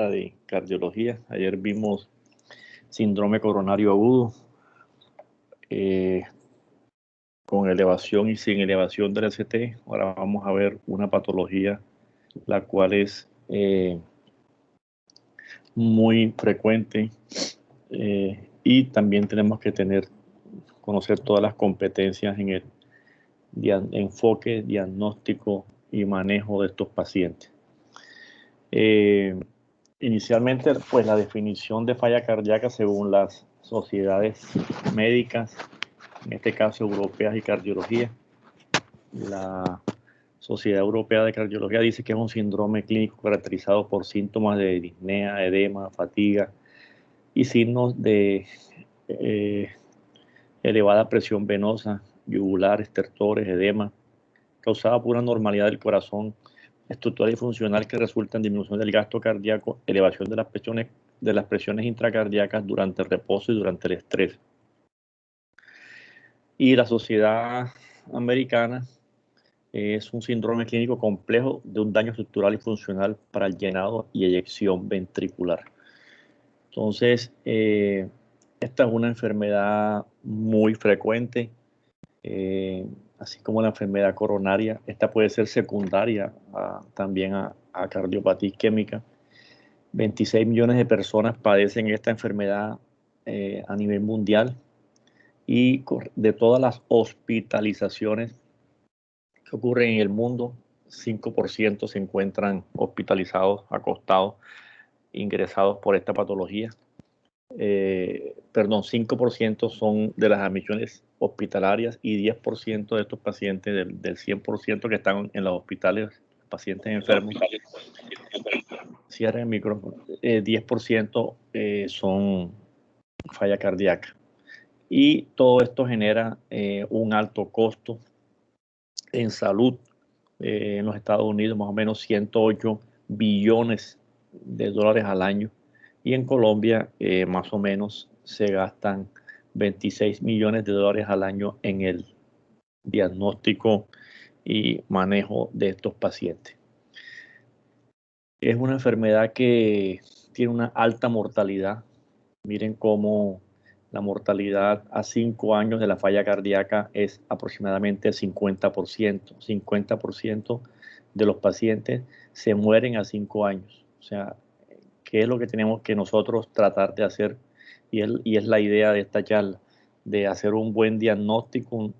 de cardiología. Ayer vimos síndrome coronario agudo con elevación y sin elevación del ST. Ahora vamos a ver una patología la cual es muy frecuente y también tenemos que conocer todas las competencias en el enfoque, diagnóstico y manejo de estos pacientes. Inicialmente, pues la definición de falla cardíaca según las sociedades médicas, en este caso europeas y cardiología. La Sociedad Europea de Cardiología dice que es un síndrome clínico caracterizado por síntomas de disnea, edema, fatiga y signos de elevada presión venosa, yugular, estertores, edema, causada por una anormalidad del corazón estructural y funcional que resulta en disminución del gasto cardíaco, elevación de las presiones intracardíacas durante el reposo y durante el estrés. Y la Sociedad Americana es un síndrome clínico complejo de un daño estructural y funcional para el llenado y eyección ventricular. Entonces, esta es una enfermedad muy frecuente, así como la enfermedad coronaria. Esta puede ser secundaria también a cardiopatía isquémica. 26 millones de personas padecen esta enfermedad a nivel mundial, y de todas las hospitalizaciones que ocurren en el mundo, 5% se encuentran hospitalizados, acostados, ingresados por esta patología. 5% son de las admisiones hospitalarias y 10% de estos pacientes, del 100% que están en los hospitales, pacientes enfermos, cierra el micrófono, 10% son falla cardíaca. Y todo esto genera un alto costo en salud. En los Estados Unidos más o menos 108 billones de dólares al año, y en Colombia más o menos se gastan 26 millones de dólares al año en el diagnóstico y manejo de estos pacientes. Es una enfermedad que tiene una alta mortalidad. Miren cómo la mortalidad a 5 años de la falla cardíaca es aproximadamente 50%. 50% de los pacientes se mueren a 5 años. O sea, ¿qué es lo que tenemos que nosotros tratar de hacer? Y es la idea de esta charla, de hacer un buen diagnóstico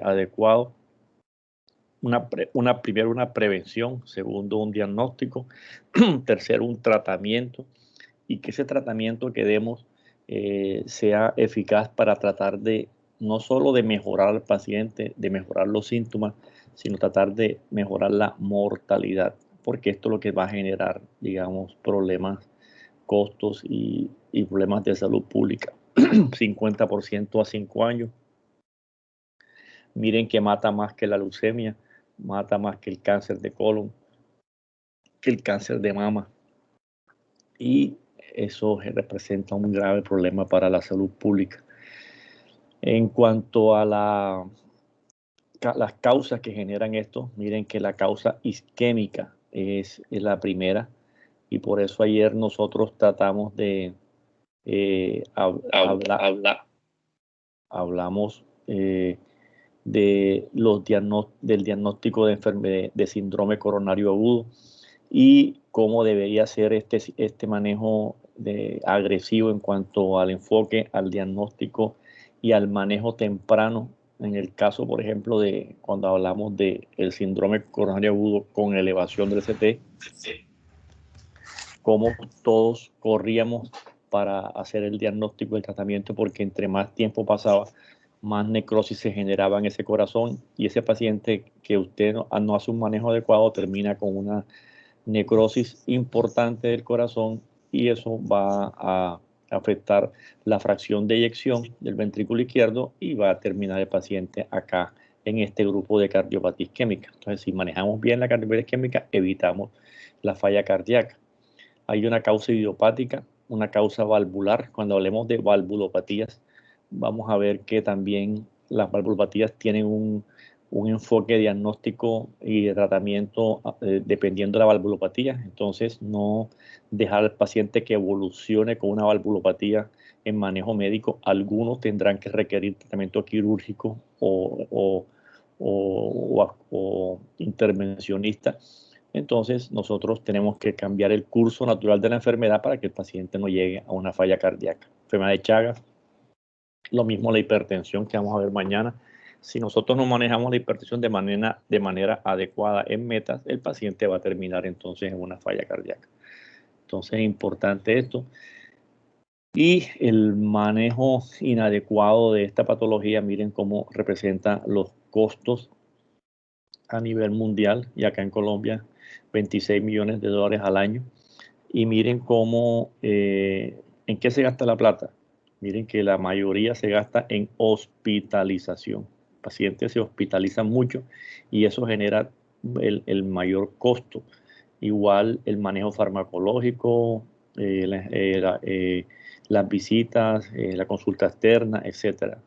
adecuado. Primero, una prevención. Segundo, un diagnóstico. Tercero, un tratamiento. Y que ese tratamiento que demos sea eficaz para tratar de no solo de mejorar al paciente, de mejorar los síntomas, sino tratar de mejorar la mortalidad, porque esto es lo que va a generar, digamos, problemas, costos y problemas de salud pública. 50% a 5 años. Miren que mata más que la leucemia, mata más que el cáncer de colon, que el cáncer de mama. Y eso representa un grave problema para la salud pública. En cuanto a las causas que generan esto, miren que la causa isquémica es la primera, y por eso ayer nosotros tratamos de hablamos del diagnóstico de síndrome coronario agudo y cómo debería ser este manejo agresivo en cuanto al enfoque, al diagnóstico y al manejo temprano. En el caso, por ejemplo, de cuando hablamos del síndrome coronario agudo con elevación del ST, cómo todos corríamos para hacer el diagnóstico y el tratamiento, porque entre más tiempo pasaba, más necrosis se generaba en ese corazón, y ese paciente que usted no hace un manejo adecuado termina con una necrosis importante del corazón, y eso va a afectar la fracción de eyección del ventrículo izquierdo y va a terminar el paciente acá en este grupo de cardiopatía isquémica. Entonces, si manejamos bien la cardiopatía isquémica, evitamos la falla cardíaca. Hay una causa idiopática, una causa valvular. Cuando hablemos de valvulopatías, vamos a ver que también las valvulopatías tienen un enfoque diagnóstico y de tratamiento dependiendo de la valvulopatía. Entonces, no dejar al paciente que evolucione con una valvulopatía en manejo médico. Algunos tendrán que requerir tratamiento quirúrgico o intervencionista. Entonces, nosotros tenemos que cambiar el curso natural de la enfermedad para que el paciente no llegue a una falla cardíaca. Enfermedad de Chagas, lo mismo la hipertensión que vamos a ver mañana. Si nosotros no manejamos la hipertensión de manera adecuada en metas, el paciente va a terminar entonces en una falla cardíaca. Entonces es importante esto. Y el manejo inadecuado de esta patología, miren cómo representa los costos a nivel mundial y acá en Colombia, 26 millones de dólares al año. Y miren cómo, en qué se gasta la plata. Miren que la mayoría se gasta en hospitalización. Pacientes se hospitalizan mucho y eso genera el mayor costo. Igual el manejo farmacológico, las visitas, la consulta externa, etcétera.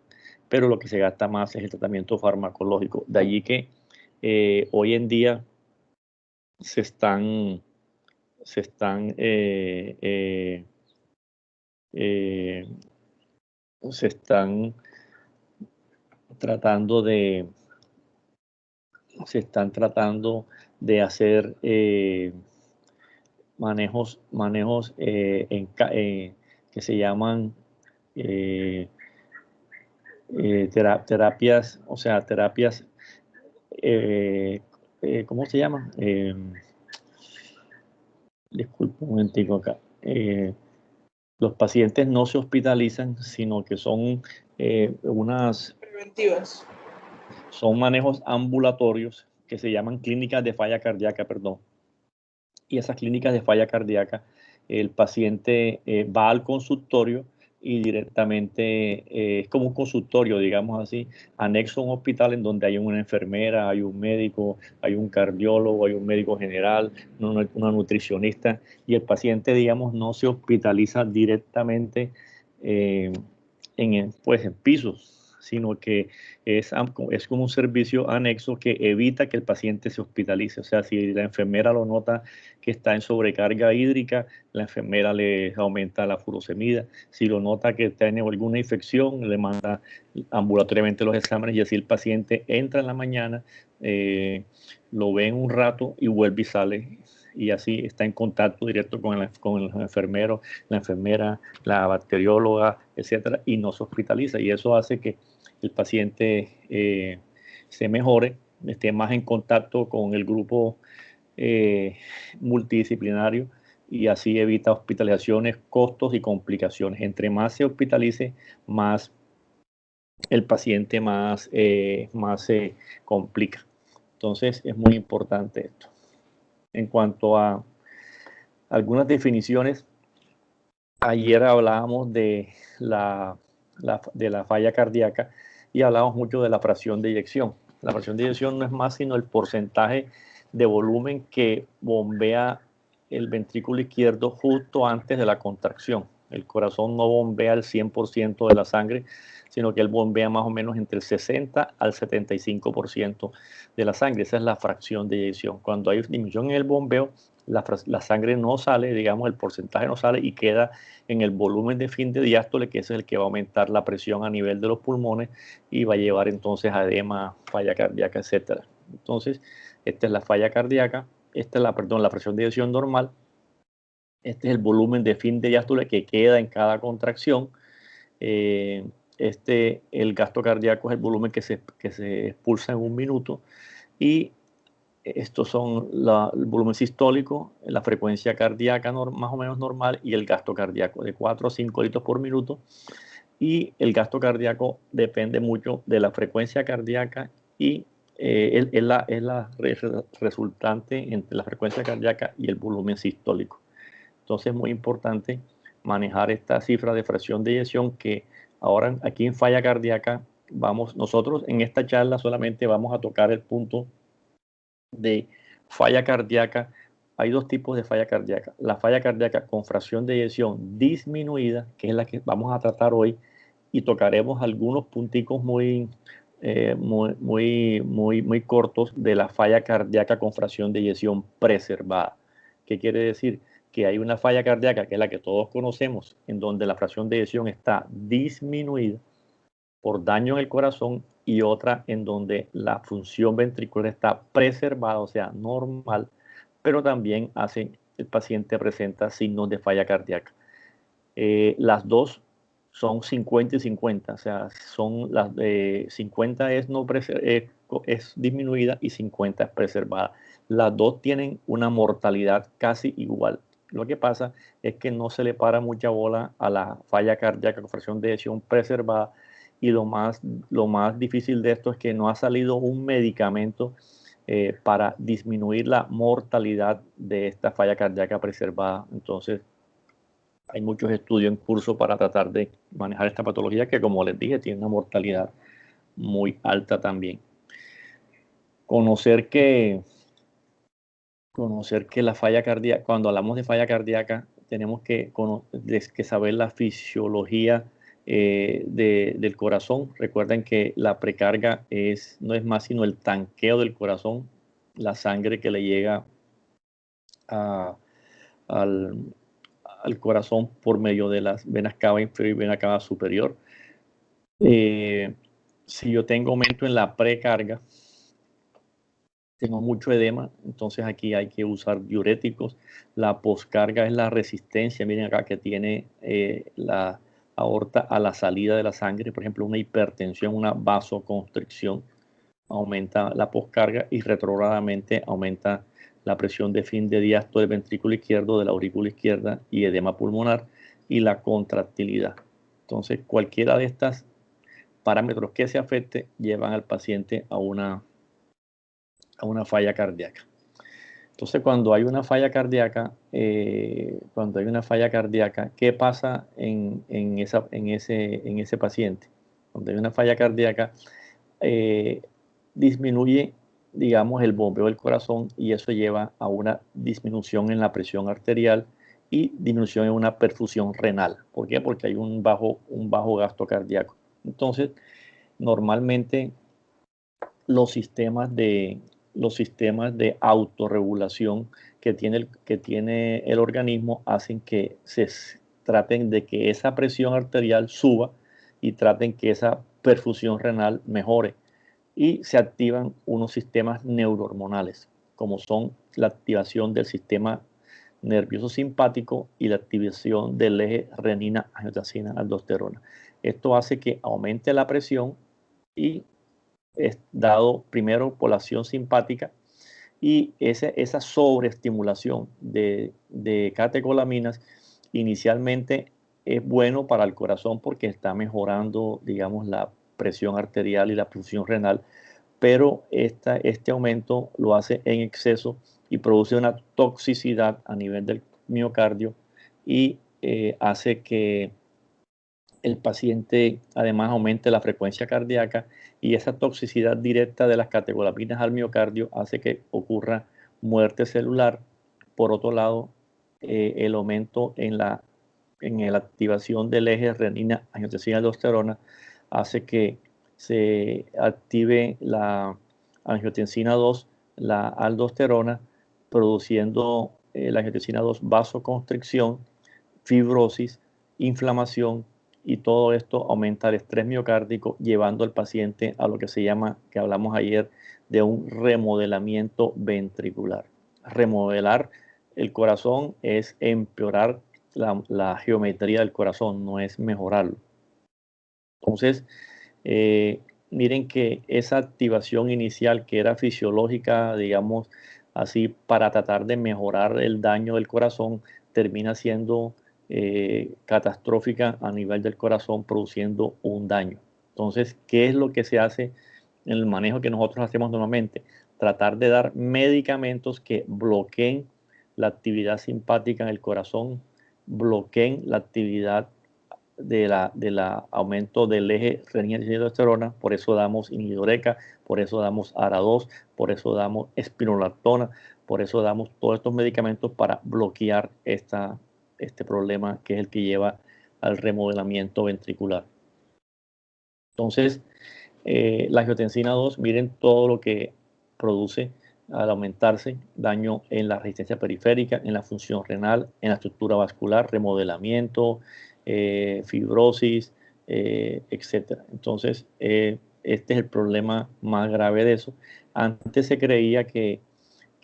Pero lo que se gasta más es el tratamiento farmacológico. De allí que hoy en día se están se están se están tratando de hacer manejos que se llaman terapias, o sea, terapias, ¿cómo se llaman? Disculpe un momentico acá. Los pacientes no se hospitalizan, sino que son preventivas. Son manejos ambulatorios que se llaman clínicas de falla cardíaca, perdón. Y esas clínicas de falla cardíaca, el paciente va al consultorio y directamente es como un consultorio, digamos así, anexo a un hospital en donde hay una enfermera, hay un médico, hay un cardiólogo, hay un médico general, una nutricionista, y el paciente, digamos, no se hospitaliza directamente pues, en pisos, sino que es como un servicio anexo que evita que el paciente se hospitalice. O sea, si la enfermera lo nota que está en sobrecarga hídrica, la enfermera le aumenta la furosemida. Si lo nota que tiene alguna infección, le manda ambulatoriamente los exámenes y así el paciente entra en la mañana, lo ve en un rato y vuelve y sale. Y así está en contacto directo con los enfermeros, la enfermera, la bacterióloga, etcétera, y no se hospitaliza. Y eso hace que el paciente se mejore, esté más en contacto con el grupo multidisciplinario y así evita hospitalizaciones, costos y complicaciones. Entre más se hospitalice, más el paciente más se complica. Entonces es muy importante esto. En cuanto a algunas definiciones, ayer hablábamos de la falla cardíaca y hablamos mucho de la fracción de eyección. La fracción de eyección no es más sino el porcentaje de volumen que bombea el ventrículo izquierdo justo antes de la contracción. El corazón no bombea el 100% de la sangre, sino que él bombea más o menos entre el 60 al 75% de la sangre. Esa es la fracción de eyección. Cuando hay disminución en el bombeo, la sangre no sale, digamos, el porcentaje no sale y queda en el volumen de fin de diástole, que es el que va a aumentar la presión a nivel de los pulmones y va a llevar entonces a edema, falla cardíaca, etc. Entonces, esta es la falla cardíaca, esta es la presión de eyección normal, este es el volumen de fin de diástole que queda en cada contracción, el gasto cardíaco es el volumen que se expulsa en un minuto y estos son el volumen sistólico, la frecuencia cardíaca más o menos normal y el gasto cardíaco de 4 a 5 litros por minuto. Y el gasto cardíaco depende mucho de la frecuencia cardíaca y es la resultante entre la frecuencia cardíaca y el volumen sistólico. Entonces es muy importante manejar esta cifra de fracción de eyección que ahora aquí en falla cardíaca nosotros en esta charla solamente vamos a tocar el punto de falla cardíaca. Hay dos tipos de falla cardíaca. La falla cardíaca con fracción de eyección disminuida, que es la que vamos a tratar hoy, y tocaremos algunos punticos muy muy cortos de la falla cardíaca con fracción de eyección preservada. ¿Qué quiere decir? Que hay una falla cardíaca, que es la que todos conocemos, en donde la fracción de eyección está disminuida por daño en el corazón, y otra en donde la función ventricular está preservada, o sea, normal, pero también el paciente presenta signos de falla cardíaca. Las dos son 50 y 50, o sea, son las 50 es disminuida y 50 es preservada. Las dos tienen una mortalidad casi igual. Lo que pasa es que no se le para mucha bola a la falla cardíaca con fracción de eyección preservada, y lo más difícil de esto es que no ha salido un medicamento para disminuir la mortalidad de esta falla cardíaca preservada. Entonces, hay muchos estudios en curso para tratar de manejar esta patología que, como les dije, tiene una mortalidad muy alta también. Conocer que la falla cardíaca, cuando hablamos de falla cardíaca, tenemos que saber la fisiología del corazón. Recuerden que la precarga no es más sino el tanqueo del corazón, la sangre que le llega al corazón por medio de las venas cava inferior y vena cava superior. Si yo tengo aumento en la precarga, tengo mucho edema, entonces aquí hay que usar diuréticos. La poscarga es la resistencia, miren acá, que tiene la aorta a la salida de la sangre. Por ejemplo, una hipertensión, una vasoconstricción, aumenta la poscarga, y retrógradamente aumenta la presión de fin de diástole del ventrículo izquierdo, de la aurícula izquierda, y edema pulmonar, y la contractilidad. Entonces, cualquiera de estos parámetros que se afecte llevan al paciente a una falla cardíaca. Entonces, cuando hay una falla cardíaca, ¿qué pasa en ese paciente? Cuando hay una falla cardíaca, disminuye, digamos, el bombeo del corazón, y eso lleva a una disminución en la presión arterial y disminución en una perfusión renal. ¿Por qué? Porque hay un bajo gasto cardíaco. Entonces, normalmente los sistemas de autorregulación que tiene el organismo hacen que se traten de que esa presión arterial suba, y traten que esa perfusión renal mejore, y se activan unos sistemas neurohormonales, como son la activación del sistema nervioso simpático y la activación del eje renina-angiotensina-aldosterona. Esto hace que aumente la presión, y es dado primero por la acción simpática, y esa sobreestimulación de catecolaminas inicialmente es bueno para el corazón porque está mejorando, digamos, la presión arterial y la función renal, pero este aumento lo hace en exceso y produce una toxicidad a nivel del miocardio, y hace que el paciente además aumente la frecuencia cardíaca, y esa toxicidad directa de las catecolaminas al miocardio hace que ocurra muerte celular. Por otro lado, el aumento en la activación del eje renina-angiotensina-aldosterona hace que se active la angiotensina 2, la aldosterona, produciendo la angiotensina 2 vasoconstricción, fibrosis, inflamación, y todo esto aumenta el estrés miocárdico, llevando al paciente a lo que se llama, que hablamos ayer, de un remodelamiento ventricular. Remodelar el corazón es empeorar la geometría del corazón, no es mejorarlo. Entonces, miren que esa activación inicial, que era fisiológica, digamos así, para tratar de mejorar el daño del corazón, termina siendo catastrófica a nivel del corazón, produciendo un daño. Entonces, ¿qué es lo que se hace en el manejo que nosotros hacemos normalmente? Tratar de dar medicamentos que bloqueen la actividad simpática en el corazón, bloqueen la actividad de aumento del eje renina-angiotensina-aldosterona. Por eso damos inidoreca, por eso damos ARA2, por eso damos espironolactona, por eso damos todos estos medicamentos para bloquear este problema, que es el que lleva al remodelamiento ventricular. Entonces, La angiotensina 2, miren todo lo que produce al aumentarse, daño en la resistencia periférica, en la función renal, en la estructura vascular, remodelamiento, fibrosis, etc. Entonces, este es el problema más grave de eso. Antes se creía que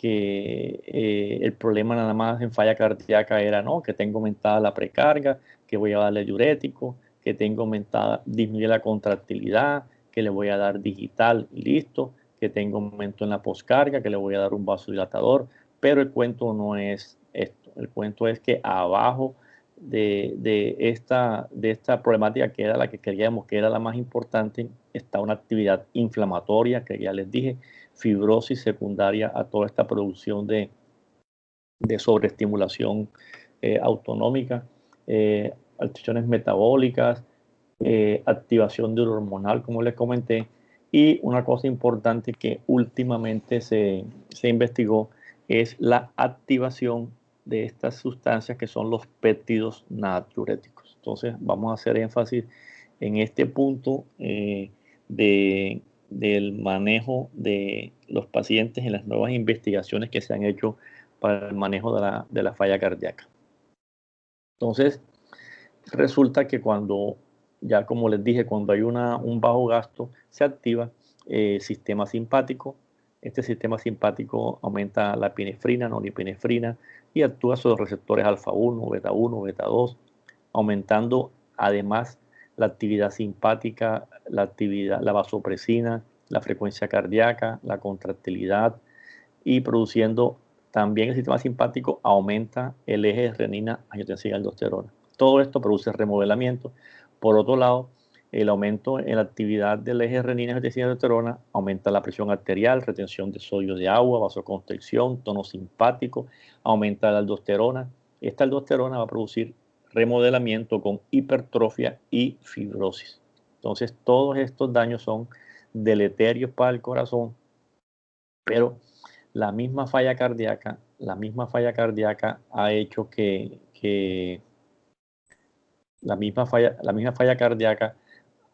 el problema nada más en falla cardíaca era, no, que tengo aumentada la precarga, que voy a darle diurético, que tengo aumentada, disminuye la contractilidad, que le voy a dar digital y listo, que tengo aumento en la poscarga, que le voy a dar un vasodilatador, pero el cuento no es esto. El cuento es que abajo de esta problemática, que era la que queríamos, que era la más importante, está una actividad inflamatoria, que ya les dije, fibrosis secundaria a toda esta producción de sobreestimulación autonómica, alteraciones metabólicas, activación de hormonal, como les comenté, y una cosa importante que últimamente se investigó es la activación de estas sustancias que son los péptidos natriuréticos. Entonces vamos a hacer énfasis en este punto del manejo de los pacientes en las nuevas investigaciones que se han hecho para el manejo de la falla cardíaca. Entonces, resulta que cuando, ya como les dije, cuando hay un bajo gasto, se activa el sistema simpático. Este sistema simpático aumenta la epinefrina, norepinefrina y actúa sobre los receptores alfa 1, beta 1, beta 2, aumentando además la actividad simpática, la vasopresina, la frecuencia cardíaca, la contractilidad y produciendo también el sistema simpático aumenta el eje renina, angiotensina, aldosterona. Todo esto produce remodelamiento. Por otro lado, el aumento en la actividad del eje renina, angiotensina, aldosterona aumenta la presión arterial, retención de sodio de agua, vasoconstricción, tono simpático, aumenta la aldosterona. Esta aldosterona va a producir remodelamiento con hipertrofia y fibrosis. Entonces, todos estos daños son deleterios para el corazón, pero la misma falla cardíaca ha hecho la misma falla cardíaca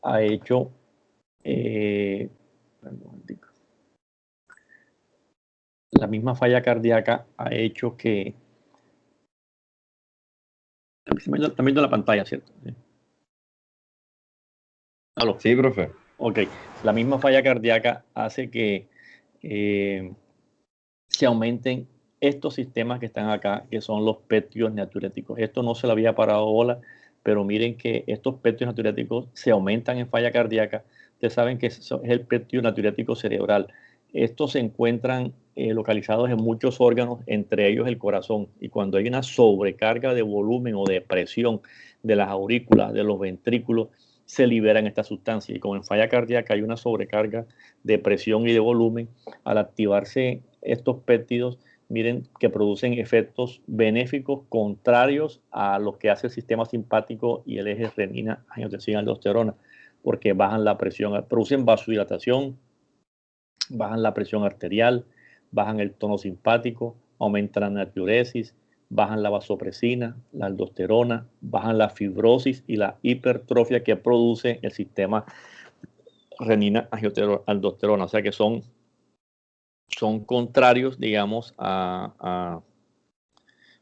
ha hecho la misma falla cardíaca ha hecho que también de la pantalla, ¿cierto? ¿Aló? Sí, profe. Ok, la misma falla cardíaca hace que se aumenten estos sistemas que están acá, que son los péptidos natriuréticos. Esto no se le había parado bola, pero miren que estos péptidos natriuréticos se aumentan en falla cardíaca. Ustedes saben que es el péptido natriurético cerebral. Estos se encuentran localizados en muchos órganos, entre ellos el corazón. Y cuando hay una sobrecarga de volumen o de presión de las aurículas, de los ventrículos, se liberan estas sustancias. Y como en falla cardíaca hay una sobrecarga de presión y de volumen, al activarse estos péptidos, miren que producen efectos benéficos contrarios a lo que hace el sistema simpático y el eje renina, angiotensina, aldosterona, porque bajan la presión, producen vasodilatación, bajan la presión arterial, bajan el tono simpático, aumentan la natriuresis, bajan la vasopresina, la aldosterona, bajan la fibrosis y la hipertrofia que produce el sistema renina, angiotensina, aldosterona. O sea que son contrarios, digamos,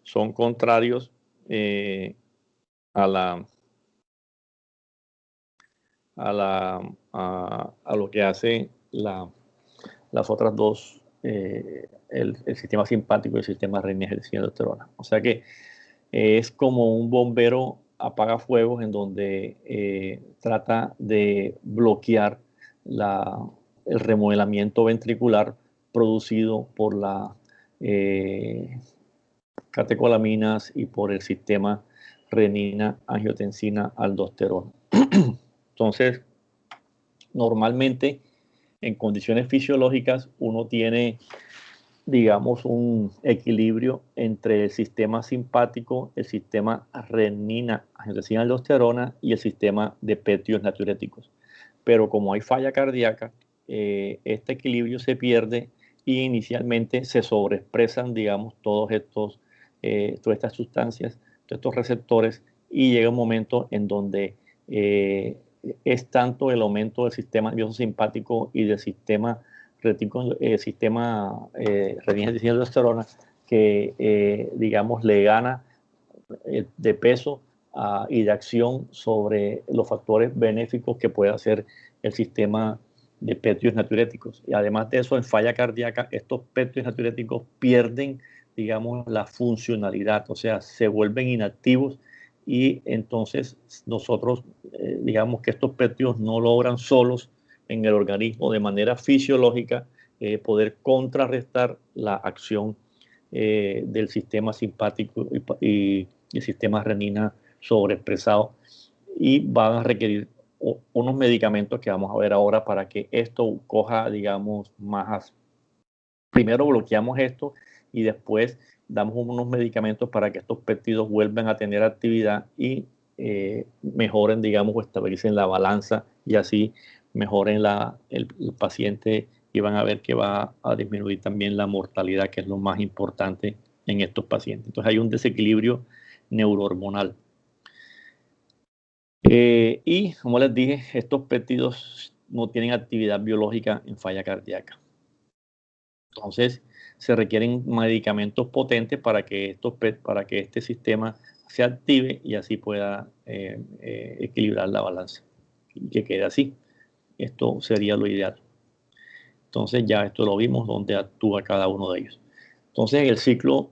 son contrarios a lo que hace las otras dos, el sistema simpático y el sistema renina, angiotensina, aldosterona. O sea que es como un bombero apagafuegos en donde trata de bloquear el remodelamiento ventricular producido por las catecolaminas y por el sistema renina, angiotensina, aldosterona. Entonces, normalmente en condiciones fisiológicas uno tiene, digamos, un equilibrio entre el sistema simpático, el sistema renina, angiotensina, aldosterona y el sistema de péptidos natriuréticos. Pero como hay falla cardíaca, este equilibrio se pierde y inicialmente se sobreexpresan, digamos, todas estas sustancias, todos estos receptores, y llega un momento en donde es tanto el aumento del sistema nervioso simpático y del sistema renina-angiotensina-aldosterona que, digamos, le gana de peso y de acción sobre los factores benéficos que puede hacer el sistema de péptidos natriuréticos. Y además de eso, en falla cardíaca, estos péptidos natriuréticos pierden, digamos, la funcionalidad, o sea, se vuelven inactivos y entonces nosotros, digamos que estos péptidos no logran solos en el organismo de manera fisiológica poder contrarrestar la acción del sistema simpático y el sistema renina sobreexpresado, y van a requerir unos medicamentos que vamos a ver ahora para que esto coja, digamos, más. Primero bloqueamos esto y después damos unos medicamentos para que estos péptidos vuelvan a tener actividad y mejoren, digamos, o estabilicen la balanza y así mejoren el paciente, y van a ver que va a disminuir también la mortalidad, que es lo más importante en estos pacientes. Entonces hay un desequilibrio neurohormonal. Y como les dije, estos péptidos no tienen actividad biológica en falla cardíaca. Entonces se requieren medicamentos potentes para que este sistema se active y así pueda equilibrar la balanza y que quede así. Esto sería lo ideal. Entonces ya esto lo vimos donde actúa cada uno de ellos. Entonces en el ciclo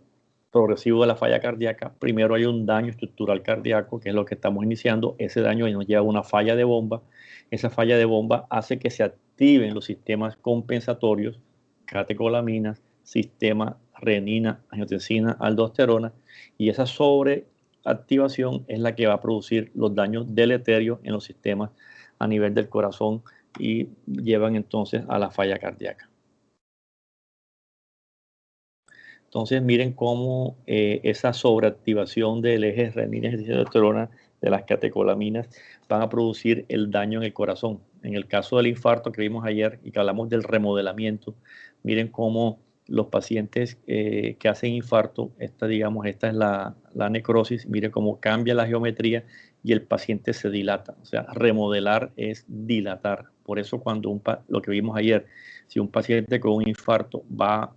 progresivo de la falla cardíaca, primero hay un daño estructural cardíaco, que es lo que estamos iniciando. Ese daño nos lleva a una falla de bomba. Esa falla de bomba hace que se activen los sistemas compensatorios, catecolaminas, sistema renina, angiotensina, aldosterona, y esa sobreactivación es la que va a producir los daños deleterios en los sistemas a nivel del corazón y llevan entonces a la falla cardíaca. Entonces miren cómo esa sobreactivación del eje renina-angiotensina-aldosterona de las catecolaminas van a producir el daño en el corazón. En el caso del infarto que vimos ayer y que hablamos del remodelamiento, miren cómo los pacientes que hacen infarto, esta es la necrosis, miren cómo cambia la geometría y el paciente se dilata. O sea, remodelar es dilatar. Por eso cuando lo que vimos ayer, si un paciente con un infarto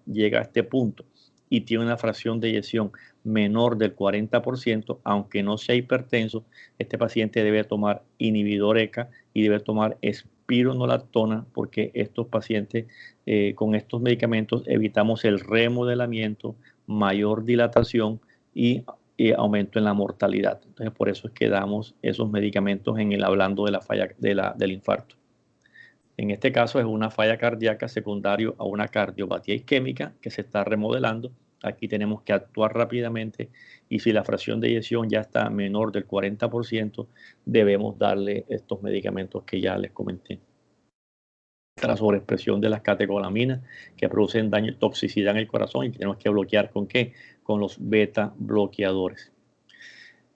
llega a este punto y tiene una fracción de eyección menor del 40%, aunque no sea hipertenso, este paciente debe tomar inhibidor ECA y debe tomar espironolactona, porque estos pacientes con estos medicamentos evitamos el remodelamiento, mayor dilatación y aumento en la mortalidad. Entonces por eso es que damos esos medicamentos hablando de la falla del infarto. En este caso es una falla cardíaca secundario a una cardiopatía isquémica que se está remodelando. Aquí tenemos que actuar rápidamente y si la fracción de eyección ya está menor del 40%, debemos darle estos medicamentos que ya les comenté. La sobreexpresión de las catecolaminas que producen daño y toxicidad en el corazón y que tenemos que bloquear ¿con qué? Con los beta bloqueadores.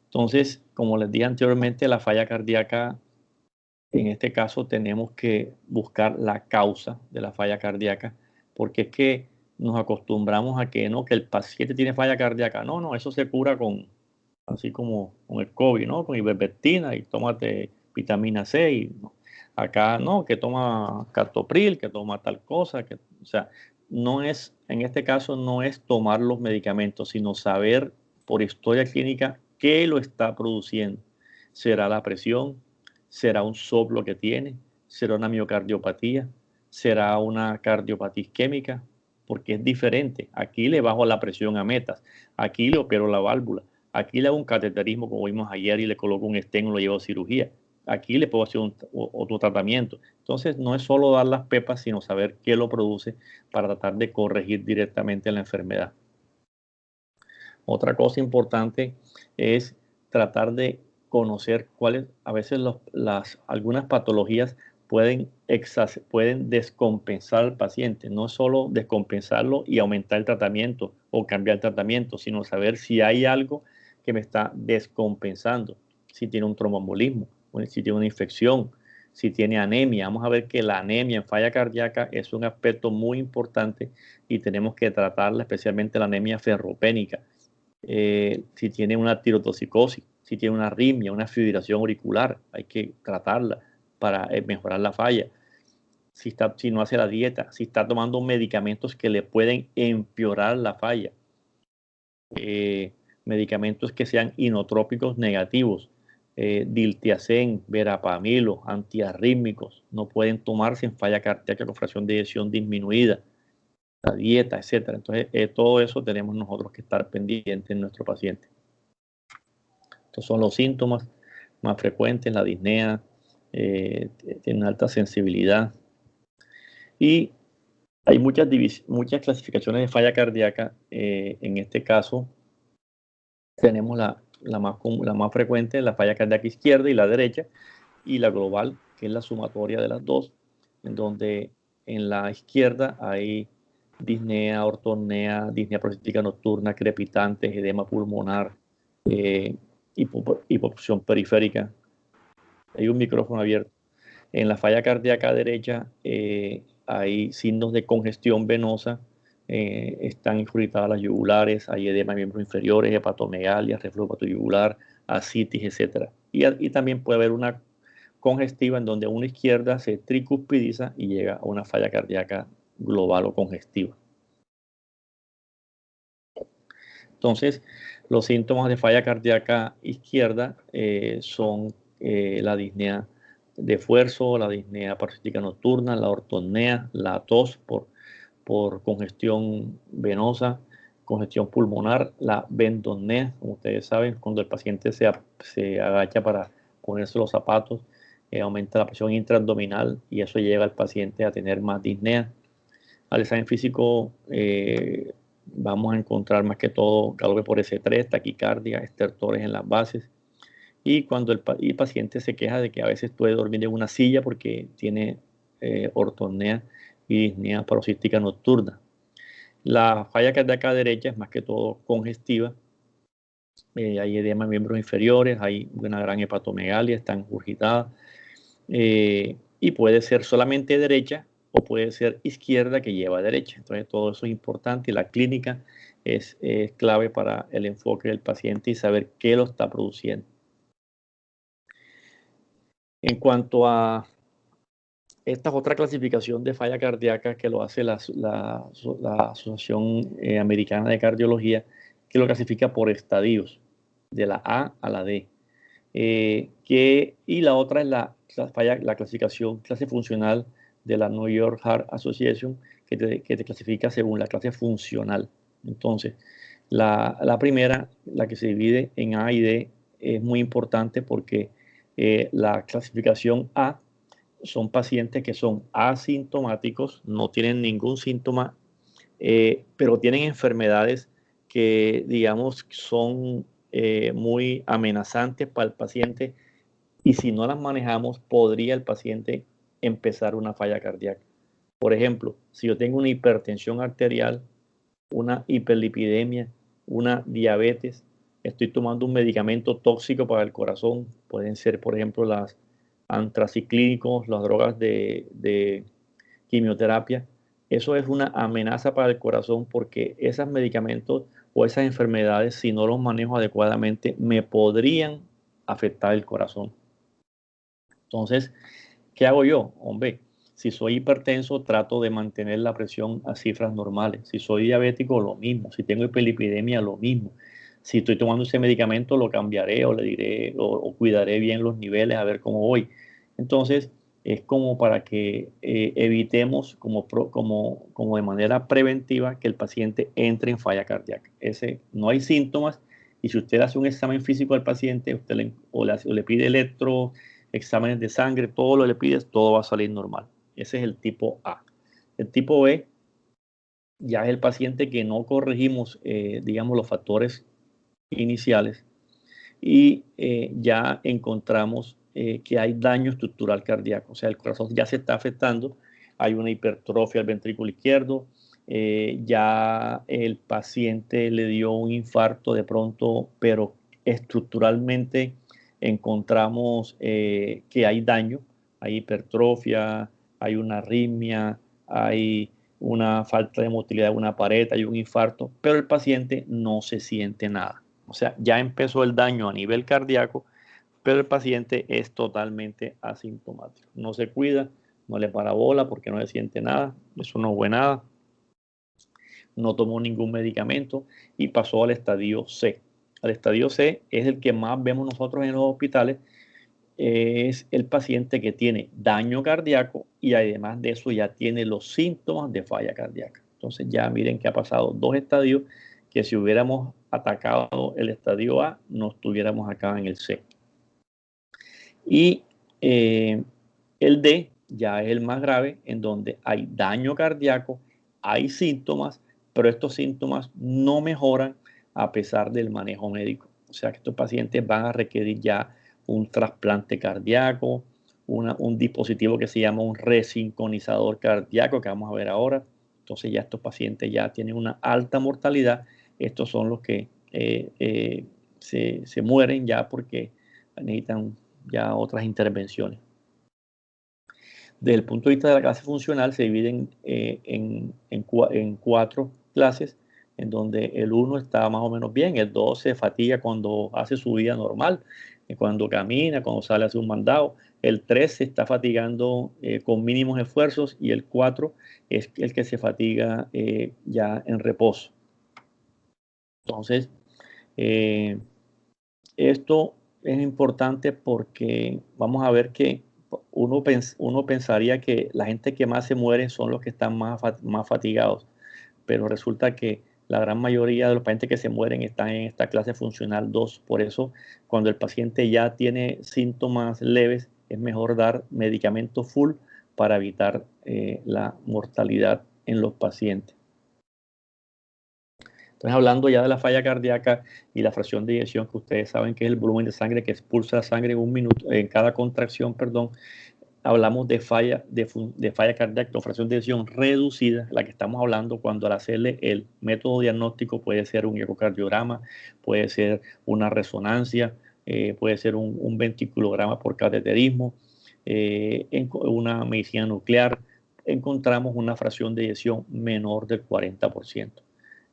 Entonces, como les dije anteriormente, la falla cardíaca, en este caso tenemos que buscar la causa de la falla cardíaca, porque es que nos acostumbramos a que no, que el paciente tiene falla cardíaca. No, eso se cura así como con el COVID, ¿no? Con ivermectina y tómate vitamina C y no. Acá no, que toma captopril, que toma tal cosa, o sea, en este caso no es tomar los medicamentos, sino saber por historia clínica qué lo está produciendo. ¿Será la presión? ¿Será un soplo que tiene? ¿Será una miocardiopatía? ¿Será una cardiopatía isquémica? Porque es diferente. Aquí le bajo la presión a metas, aquí le opero la válvula, aquí le hago un cateterismo como vimos ayer y le coloco un stent, lo llevo a cirugía. Aquí le puedo hacer otro tratamiento. Entonces no es solo dar las pepas, sino saber qué lo produce para tratar de corregir directamente la enfermedad. Otra cosa importante es tratar de conocer cuáles, a veces algunas patologías pueden descompensar al paciente. No es solo descompensarlo y aumentar el tratamiento o cambiar el tratamiento, sino saber si hay algo que me está descompensando. Si tiene un tromboembolismo, si tiene una infección, si tiene anemia. Vamos a ver que la anemia en falla cardíaca es un aspecto muy importante y tenemos que tratarla, especialmente la anemia ferropénica. Si tiene una tirotoxicosis, si tiene una arritmia, una fibrilación auricular, hay que tratarla. para mejorar la falla. Si no hace la dieta, si está tomando medicamentos que le pueden empeorar la falla, medicamentos que sean inotrópicos negativos, diltiazem, verapamilo, antiarrítmicos, no pueden tomarse en falla cardíaca con fracción de eyección disminuida, la dieta, etcétera. Entonces, todo eso tenemos nosotros que estar pendientes en nuestro paciente. Estos son los síntomas más frecuentes, la disnea, tiene alta sensibilidad. Y hay muchas clasificaciones de falla cardíaca. En este caso, tenemos la más frecuente, la falla cardíaca izquierda y la derecha, y la global, que es la sumatoria de las dos, en donde en la izquierda hay disnea, ortopnea, disnea prostática nocturna, crepitantes, edema pulmonar, hipotensión periférica. Hay un micrófono abierto. En la falla cardíaca derecha hay signos de congestión venosa, están infiltradas las yugulares, hay edema de miembros inferiores, hepatomegalia, reflujo hepatoyugular, ascitis, etc. Y también puede haber una congestiva en donde una izquierda se tricuspidiza y llega a una falla cardíaca global o congestiva. Entonces, los síntomas de falla cardíaca izquierda son la disnea de esfuerzo, la disnea paroxística nocturna, la ortopnea, la tos por congestión venosa, congestión pulmonar, la bendopnea, como ustedes saben, cuando el paciente se agacha para ponerse los zapatos, aumenta la presión intraabdominal y eso lleva al paciente a tener más disnea. Al examen físico vamos a encontrar más que todo galope por S3, taquicardia, estertores en las bases. Y cuando el paciente se queja de que a veces puede dormir en una silla porque tiene ortopnea y disnea paroxística nocturna. La falla cardíaca derecha es más que todo congestiva. Hay edema en miembros inferiores, hay una gran hepatomegalia, está engurgitada. Y puede ser solamente derecha o puede ser izquierda que lleva a derecha. Entonces todo eso es importante y la clínica es clave para el enfoque del paciente y saber qué lo está produciendo. En cuanto a esta otra clasificación de falla cardíaca que lo hace la Asociación Americana de Cardiología, que lo clasifica por estadios, de la A a la D. Y la otra es la clasificación, clase funcional de la New York Heart Association, que te clasifica según la clase funcional. Entonces, la primera, la que se divide en A y D, es muy importante porque la clasificación A son pacientes que son asintomáticos, no tienen ningún síntoma, pero tienen enfermedades que, digamos, son muy amenazantes para el paciente y si no las manejamos, podría el paciente empezar una falla cardíaca. Por ejemplo, si yo tengo una hipertensión arterial, una hiperlipidemia, una diabetes, estoy tomando un medicamento tóxico para el corazón, pueden ser, por ejemplo, las antraciclínicos, las drogas de quimioterapia, eso es una amenaza para el corazón porque esos medicamentos o esas enfermedades, si no los manejo adecuadamente, me podrían afectar el corazón. Entonces, ¿qué hago yo? Hombre, si soy hipertenso, trato de mantener la presión a cifras normales. Si soy diabético, lo mismo. Si tengo hiperlipidemia, lo mismo. Si estoy tomando ese medicamento, lo cambiaré o le diré o cuidaré bien los niveles a ver cómo voy. Entonces, es como para que evitemos como de manera preventiva que el paciente entre en falla cardíaca. No hay síntomas y si usted hace un examen físico al paciente, usted le pide electro, exámenes de sangre, todo lo que le pides, todo va a salir normal. Ese es el tipo A. El tipo B ya es el paciente que no corregimos, digamos, los factores iniciales y ya encontramos que hay daño estructural cardíaco, o sea, el corazón ya se está afectando, hay una hipertrofia al ventrículo izquierdo, ya el paciente le dio un infarto de pronto, pero estructuralmente encontramos que hay daño, hay hipertrofia, hay una arritmia, hay una falta de motilidad de una pared, hay un infarto, pero el paciente no se siente nada. O sea, ya empezó el daño a nivel cardíaco, pero el paciente es totalmente asintomático. No se cuida, no le para bola porque no le siente nada, eso no fue nada, no tomó ningún medicamento y pasó al estadio C. Al estadio C es el que más vemos nosotros en los hospitales, es el paciente que tiene daño cardíaco y además de eso ya tiene los síntomas de falla cardíaca. Entonces ya miren que ha pasado 2 estadios que si hubiéramos atacado el estadio A, no estuviéramos acá en el C. Y el D ya es el más grave, en donde hay daño cardíaco, hay síntomas, pero estos síntomas no mejoran a pesar del manejo médico. O sea que estos pacientes van a requerir ya un trasplante cardíaco, un dispositivo que se llama un resincronizador cardíaco, que vamos a ver ahora. Entonces ya estos pacientes ya tienen una alta mortalidad. Estos son los que se mueren ya porque necesitan ya otras intervenciones. Desde el punto de vista de la clase funcional se dividen en 4 clases, en donde el 1 está más o menos bien, el 2 se fatiga cuando hace su vida normal, cuando camina, cuando sale a hacer un mandado, el 3 se está fatigando con mínimos esfuerzos y el 4 es el que se fatiga ya en reposo. Entonces, esto es importante porque vamos a ver que uno pensaría que la gente que más se muere son los que están más fatigados, pero resulta que la gran mayoría de los pacientes que se mueren están en esta clase funcional 2. Por eso, cuando el paciente ya tiene síntomas leves, es mejor dar medicamento full para evitar la mortalidad en los pacientes. Entonces, hablando ya de la falla cardíaca y la fracción de eyección, que ustedes saben que es el volumen de sangre que expulsa la sangre en un minuto, en cada contracción, perdón, hablamos de falla cardíaca o fracción de eyección reducida, la que estamos hablando cuando al hacerle el método diagnóstico puede ser un ecocardiograma, puede ser una resonancia, puede ser un ventriculograma por cateterismo, en una medicina nuclear, encontramos una fracción de eyección menor del 40%.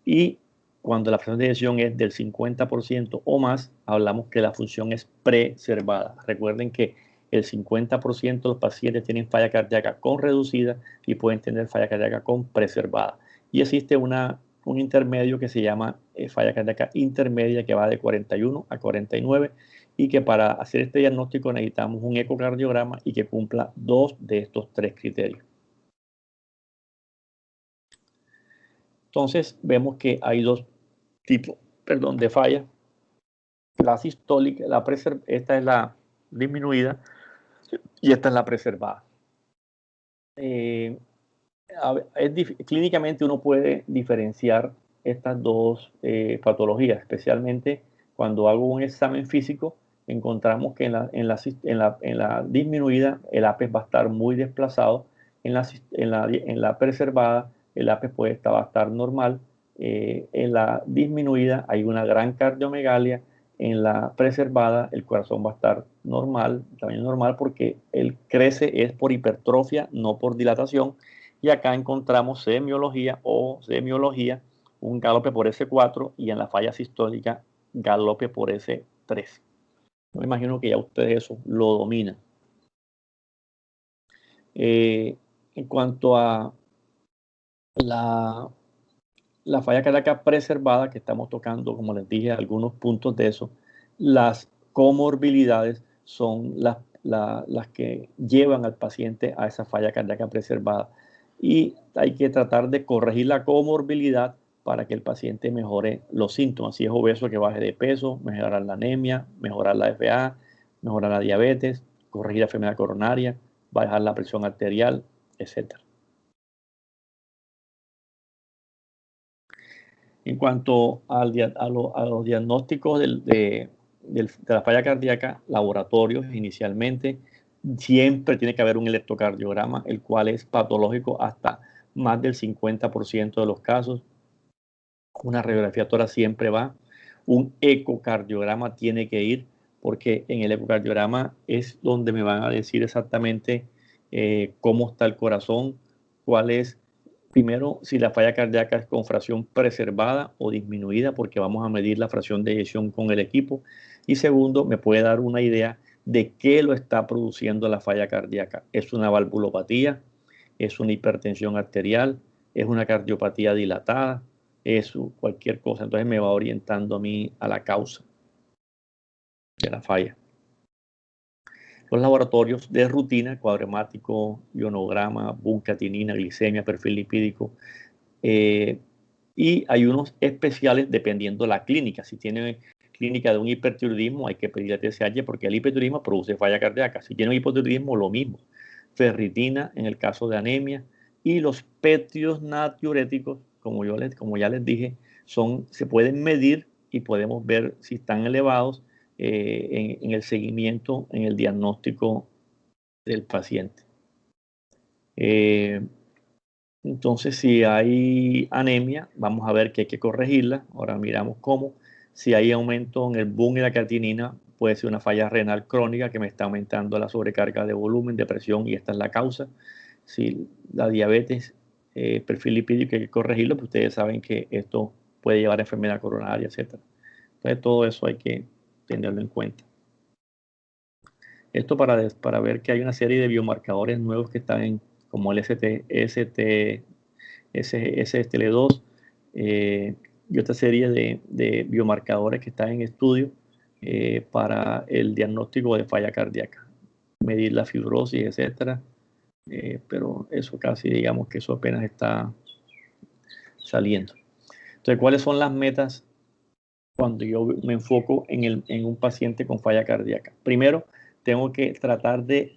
Y cuando la fracción de eyección es del 50% o más, hablamos que la función es preservada. Recuerden que el 50% de los pacientes tienen falla cardíaca con reducida y pueden tener falla cardíaca con preservada. Y existe un intermedio que se llama falla cardíaca intermedia, que va de 41 a 49 y que para hacer este diagnóstico necesitamos un ecocardiograma y que cumpla 2 de estos 3 criterios. Entonces vemos que hay 2 tipos, de falla. La sistólica, esta es la disminuida y esta es la preservada. Clínicamente uno puede diferenciar estas 2 patologías, especialmente cuando hago un examen físico, encontramos que en la disminuida el APES va a estar muy desplazado, en la preservada el APES va a estar normal, en la disminuida hay una gran cardiomegalia, en la preservada el corazón va a estar normal, tamaño normal, porque él crece es por hipertrofia, no por dilatación. Y acá encontramos semiología, un galope por S4 y en la falla sistólica galope por S3. Yo me imagino que ya ustedes eso lo dominan. En cuanto a la falla cardíaca preservada, que estamos tocando, como les dije, algunos puntos de eso, las comorbilidades son las que llevan al paciente a esa falla cardíaca preservada. Y hay que tratar de corregir la comorbilidad para que el paciente mejore los síntomas. Si es obeso, que baje de peso, mejorar la anemia, mejorar la FA, mejorar la diabetes, corregir la enfermedad coronaria, bajar la presión arterial, etc. En cuanto a los diagnósticos de la falla cardíaca, laboratorios inicialmente, siempre tiene que haber un electrocardiograma, el cual es patológico hasta más del 50% de los casos. Una radiografía torácica siempre va. Un ecocardiograma tiene que ir, porque en el ecocardiograma es donde me van a decir exactamente cómo está el corazón, cuál es Primero, si la falla cardíaca es con fracción preservada o disminuida, porque vamos a medir la fracción de eyección con el equipo. Y segundo, me puede dar una idea de qué lo está produciendo la falla cardíaca. ¿Es una valvulopatía? ¿Es una hipertensión arterial? ¿Es una cardiopatía dilatada? ¿Es cualquier cosa? Entonces me va orientando a mí a la causa de la falla. Los laboratorios de rutina, cuadro hemático, ionograma, buncatinina, glicemia, perfil lipídico, y hay unos especiales dependiendo de la clínica. Si tiene clínica de un hipertiroidismo, hay que pedir TSH porque el hipertiroidismo produce falla cardíaca. Si tiene un hipotiroidismo, lo mismo. Ferritina en el caso de anemia. Y los péptidos natriuréticos, como ya les dije, se pueden medir y podemos ver si están elevados en el seguimiento, en el diagnóstico del paciente. Entonces, si hay anemia, vamos a ver que hay que corregirla. Ahora miramos cómo. Si hay aumento en el BUN y la creatinina, puede ser una falla renal crónica que me está aumentando la sobrecarga de volumen, de presión, y esta es la causa. Si la diabetes, perfil lipídico, hay que corregirlo, pues ustedes saben que esto puede llevar a enfermedad coronaria, etc. Entonces, todo eso hay que tenerlo en cuenta. Esto para ver que hay una serie de biomarcadores nuevos que están como el SSTL2 y otra serie de biomarcadores que están en estudio para el diagnóstico de falla cardíaca, medir la fibrosis, etcétera. Pero eso casi, digamos que eso apenas está saliendo. Entonces, ¿cuáles son las metas cuando yo me enfoco en un paciente con falla cardíaca? Primero, tengo que tratar de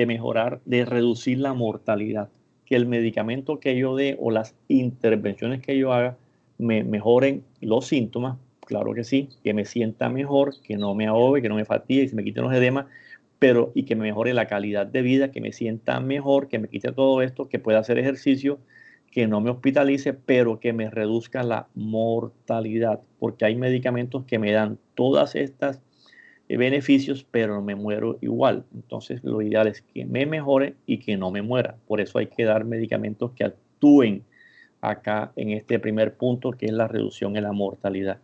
mejorar, de reducir la mortalidad, que el medicamento que yo dé o las intervenciones que yo haga me mejoren los síntomas, claro que sí, que me sienta mejor, que no me ahogue, que no me fatigue, que se me quiten los edemas, pero y que me mejore la calidad de vida, que me sienta mejor, que me quite todo esto, que pueda hacer ejercicio, que no me hospitalice, pero que me reduzca la mortalidad, porque hay medicamentos que me dan todas estas beneficios, pero me muero igual. Entonces, lo ideal es que me mejore y que no me muera. Por eso hay que dar medicamentos que actúen acá en este primer punto, que es la reducción en la mortalidad.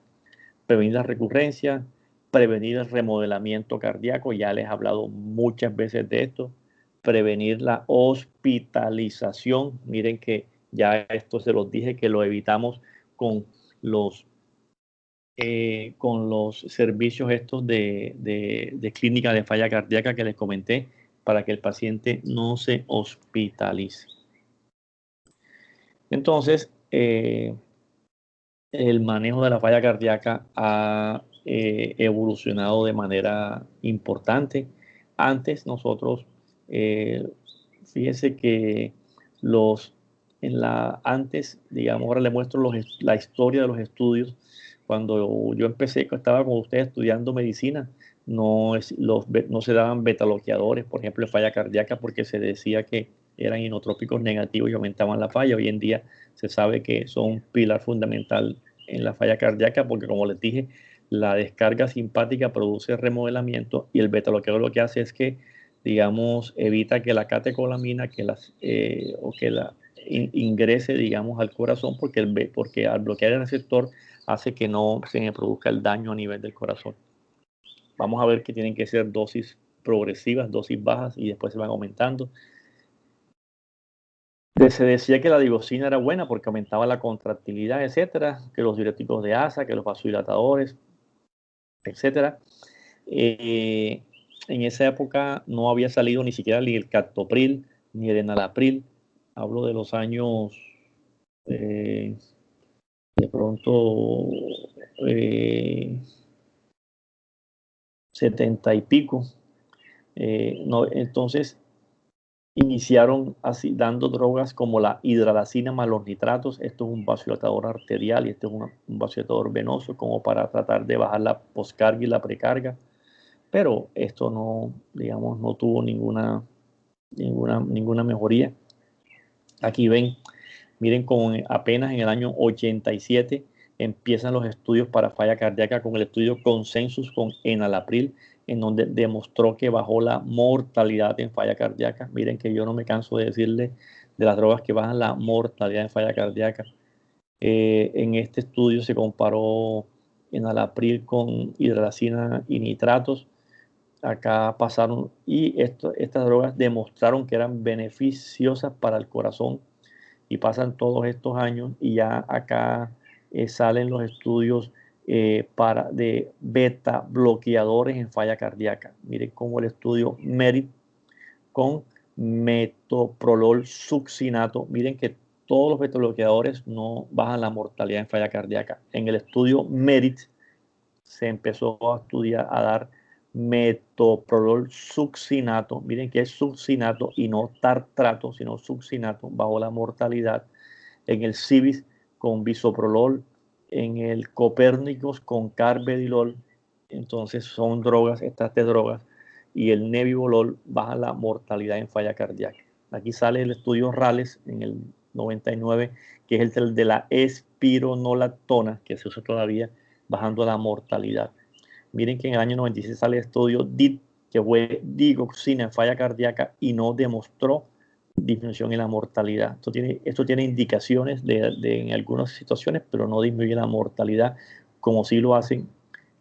Prevenir la recurrencia, prevenir el remodelamiento cardíaco, ya les he hablado muchas veces de esto. Prevenir la hospitalización, miren que ya esto se los dije que lo evitamos con los servicios estos de clínica de falla cardíaca que les comenté, para que el paciente no se hospitalice. Entonces, el manejo de la falla cardíaca ha evolucionado de manera importante. Antes nosotros, fíjense que antes, digamos, ahora les muestro la historia de los estudios. Cuando yo empecé, estaba con ustedes estudiando medicina, no se daban betaloqueadores, por ejemplo, en falla cardíaca, porque se decía que eran inotrópicos negativos y aumentaban la falla. Hoy en día se sabe que son un pilar fundamental en la falla cardíaca, porque como les dije, la descarga simpática produce remodelamiento y el betaloqueador lo que hace es que, digamos, evita que la catecolamina ingrese, digamos, al corazón, porque al bloquear el receptor hace que no se me produzca el daño a nivel del corazón. Vamos a ver que tienen que ser dosis progresivas, dosis bajas, y después se van aumentando. Se decía que la digoxina era buena porque aumentaba la contractilidad, etcétera, que los diuréticos de asa, que los vasodilatadores, etcétera. En esa época no había salido ni siquiera ni el captopril ni el enalapril. Hablo de los años de pronto 70 y pico. Entonces iniciaron así dando drogas como la hidralazina más los nitratos. Esto es un vasodilatador arterial y este es un vasodilatador venoso, como para tratar de bajar la poscarga y la precarga. Pero esto no, digamos, no tuvo ninguna mejoría. Aquí ven, miren, apenas en el año 87 empiezan los estudios para falla cardíaca con el estudio Consensus con enalapril, en donde demostró que bajó la mortalidad en falla cardíaca. Miren que yo no me canso de decirle de las drogas que bajan la mortalidad en falla cardíaca. En este estudio se comparó enalapril con hidralazina y nitratos. Acá pasaron y estas drogas demostraron que eran beneficiosas para el corazón, y pasan todos estos años y ya acá salen los estudios de beta bloqueadores en falla cardíaca. Miren cómo el estudio MERIT con metoprolol succinato. Miren que todos los beta bloqueadores no bajan la mortalidad en falla cardíaca. En el estudio MERIT se empezó a estudiar, a dar metoprolol succinato. Miren que es succinato y no tartrato, sino succinato, bajo la mortalidad. En el CIBIS con bisoprolol, en el Copérnicos con carvedilol. Entonces son drogas, estas tres drogas, y el nebivolol baja la mortalidad en falla cardíaca. Aquí sale el estudio Rales en el 99, que es el de la espironolactona, que se usa todavía, bajando la mortalidad. Miren que en el año 96 sale el estudio DIT, que fue digoxina en falla cardíaca y no demostró disminución en la mortalidad. Esto tiene indicaciones en algunas situaciones, pero no disminuye la mortalidad como si lo hacen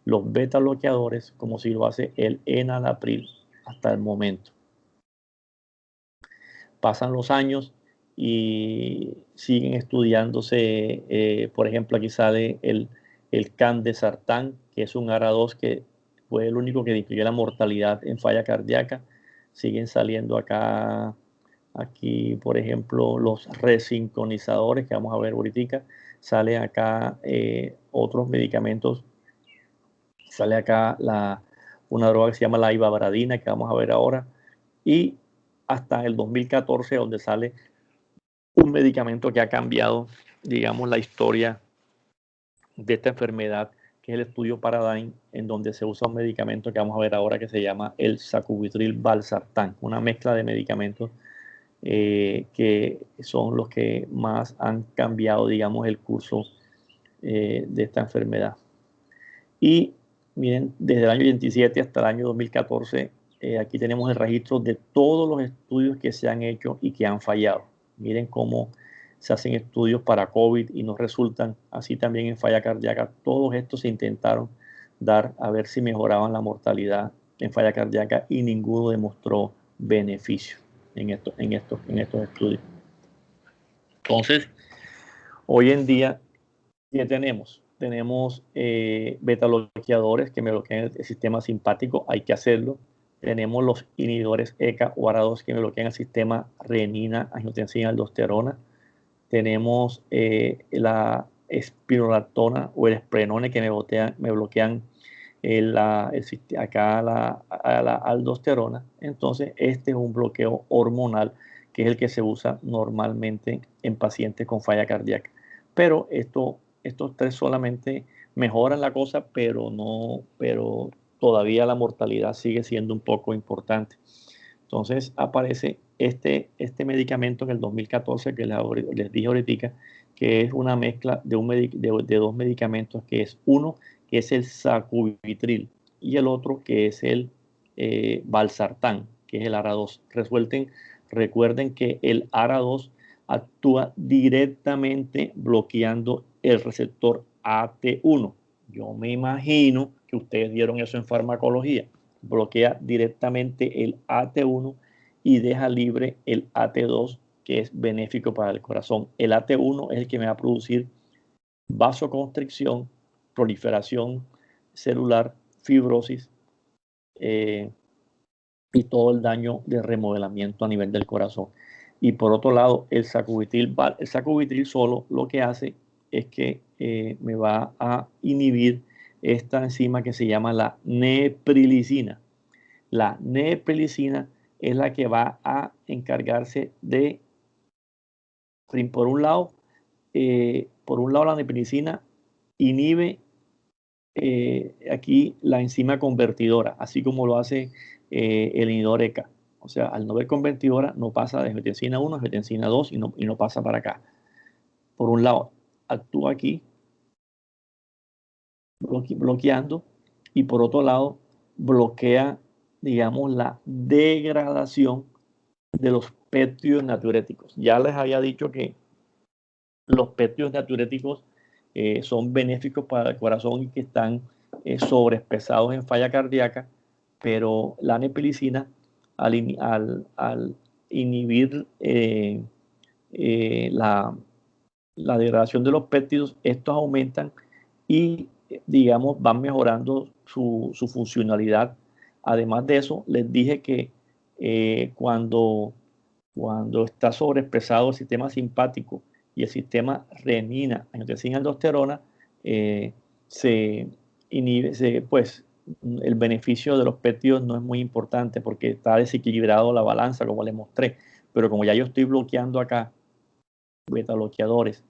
los beta bloqueadores, como si lo hace el enalapril hasta el momento. Pasan los años y siguen estudiándose, por ejemplo, aquí sale el candesartán, que es un ARA2 que fue el único que disminuyó la mortalidad en falla cardíaca. Siguen saliendo acá, aquí, por ejemplo, los resincronizadores que vamos a ver ahorita. Sale acá otros medicamentos. Sale acá una droga que se llama la ivabradina, que vamos a ver ahora. Y hasta el 2014, donde sale un medicamento que ha cambiado, digamos, la historia de esta enfermedad, que es el estudio Paradigm, en donde se usa un medicamento que vamos a ver ahora que se llama el sacubitril valsartán, una mezcla de medicamentos que son los que más han cambiado, digamos, el curso de esta enfermedad. Y miren, desde el año 27 hasta el año 2014, aquí tenemos el registro de todos los estudios que se han hecho y que han fallado. Miren cómo se hacen estudios para COVID y no resultan, así también en falla cardíaca. Todos estos se intentaron dar a ver si mejoraban la mortalidad en falla cardíaca y ninguno demostró beneficio en estos estudios. Entonces, hoy en día, ¿qué tenemos? Tenemos beta bloqueadores que me bloquean el sistema simpático, hay que hacerlo. Tenemos los inhibidores ECA o ARA2 que me bloquean el sistema renina, angiotensina, aldosterona. Tenemos la espironolactona o el esprenone que me bloquean acá la aldosterona. Entonces, este es un bloqueo hormonal que es el que se usa normalmente en pacientes con falla cardíaca. Pero estos tres solamente mejoran la cosa, pero todavía la mortalidad sigue siendo un poco importante. Entonces aparece este medicamento en el 2014 que les dije ahorita, que es una mezcla de dos medicamentos, que es uno que es el sacubitril y el otro que es el valsartán, que es el ARA2. Recuerden que el ARA2 actúa directamente bloqueando el receptor AT1. Yo me imagino que ustedes vieron eso en farmacología. Bloquea directamente el AT1 y deja libre el AT2, que es benéfico para el corazón. El AT1 es el que me va a producir vasoconstricción, proliferación celular, fibrosis y todo el daño de remodelamiento a nivel del corazón. Y por otro lado, el sacubitril solo lo que hace es que me va a inhibir esta enzima que se llama la neprilicina. La neprilicina es la que va a encargarse de, por un lado la neprilicina inhibe aquí la enzima convertidora, así como lo hace el inhibidor ECA. O sea, al no ver convertidora, no pasa de angiotensina 1 a angiotensina 2 y no pasa para acá. Por un lado, actúa aquí bloqueando, y por otro lado, bloquea, digamos, la degradación de los péptidos natriuréticos. Ya les había dicho que los péptidos natriuréticos son benéficos para el corazón y que están sobreexpresados en falla cardíaca, pero la nepilicina, al inhibir la degradación de los péptidos, estos aumentan y, digamos, van mejorando su funcionalidad. Además de eso, les dije que cuando está sobreexpresado el sistema simpático y el sistema renina, angiotensina, aldosterona, se inhibe, pues el beneficio de los péptidos no es muy importante porque está desequilibrado la balanza, como les mostré. Pero como ya yo estoy bloqueando acá beta bloqueadores,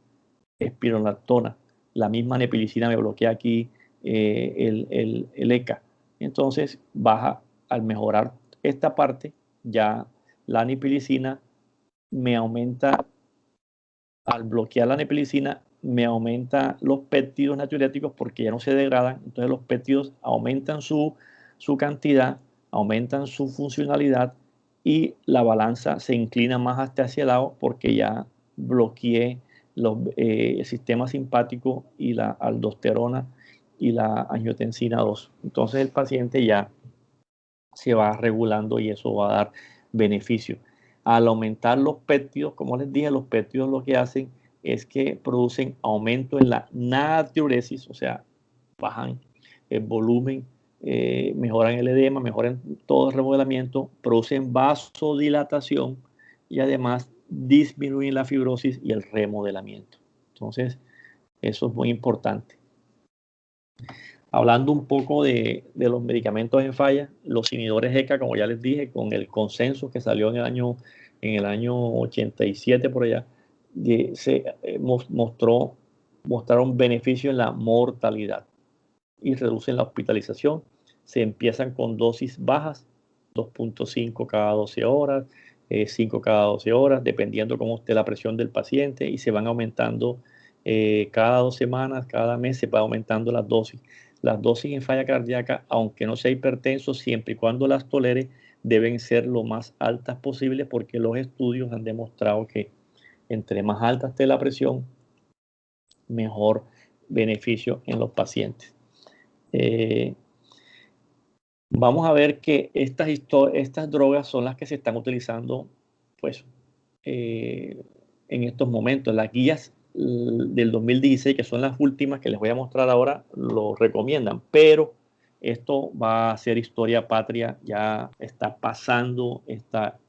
espironolactona, la misma nepilicina me bloquea aquí el ECA. Entonces baja, al mejorar esta parte, ya la nepilicina me aumenta, al bloquear la nepilicina, me aumenta los péptidos natriuréticos porque ya no se degradan. Entonces los péptidos aumentan su cantidad, aumentan su funcionalidad y la balanza se inclina más hacia el lado porque ya bloqueé el sistema simpático y la aldosterona y la angiotensina 2. Entonces el paciente ya se va regulando y eso va a dar beneficio. Al aumentar los péptidos, como les dije, los péptidos lo que hacen es que producen aumento en la natriuresis, o sea, bajan el volumen, mejoran el edema, mejoran todo el remodelamiento, producen vasodilatación y además disminuyen la fibrosis y el remodelamiento. Entonces, eso es muy importante. Hablando un poco de los medicamentos en falla, los inhibidores ECA, como ya les dije, con el consenso que salió en el año 87 por allá, mostraron beneficio en la mortalidad y reducen la hospitalización. Se empiezan con dosis bajas, 2.5 cada 12 horas, 5 cada 12 horas, dependiendo cómo esté la presión del paciente, y se van aumentando cada 2 semanas, cada mes se va aumentando las dosis. Las dosis en falla cardíaca, aunque no sea hipertenso, siempre y cuando las tolere, deben ser lo más altas posible porque los estudios han demostrado que entre más alta esté la presión, mejor beneficio en los pacientes. Vamos a ver que estas drogas son las que se están utilizando pues, en estos momentos. Las guías del 2016, que son las últimas que les voy a mostrar ahora, lo recomiendan, pero esto va a ser historia patria. Ya está pasando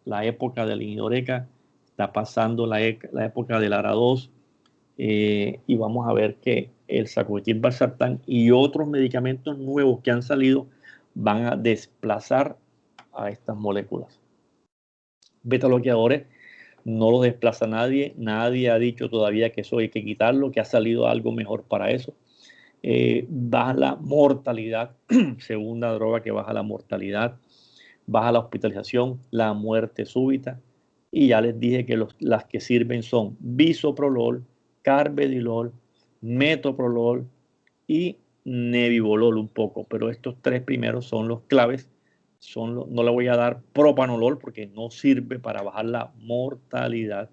la época del Inoreca, está pasando la época del ARA2, y vamos a ver que el sacubitril valsartán y otros medicamentos nuevos que han salido van a desplazar a estas moléculas. Beta bloqueadores no lo desplaza nadie, nadie ha dicho todavía que eso hay que quitarlo, que ha salido algo mejor para eso. Baja la mortalidad, segunda droga que baja la mortalidad, baja la hospitalización, la muerte súbita, y ya les dije que las que sirven son bisoprolol, carvedilol, metoprolol y nebivolol un poco, pero estos tres primeros son los claves. No le voy a dar propanolol porque no sirve para bajar la mortalidad.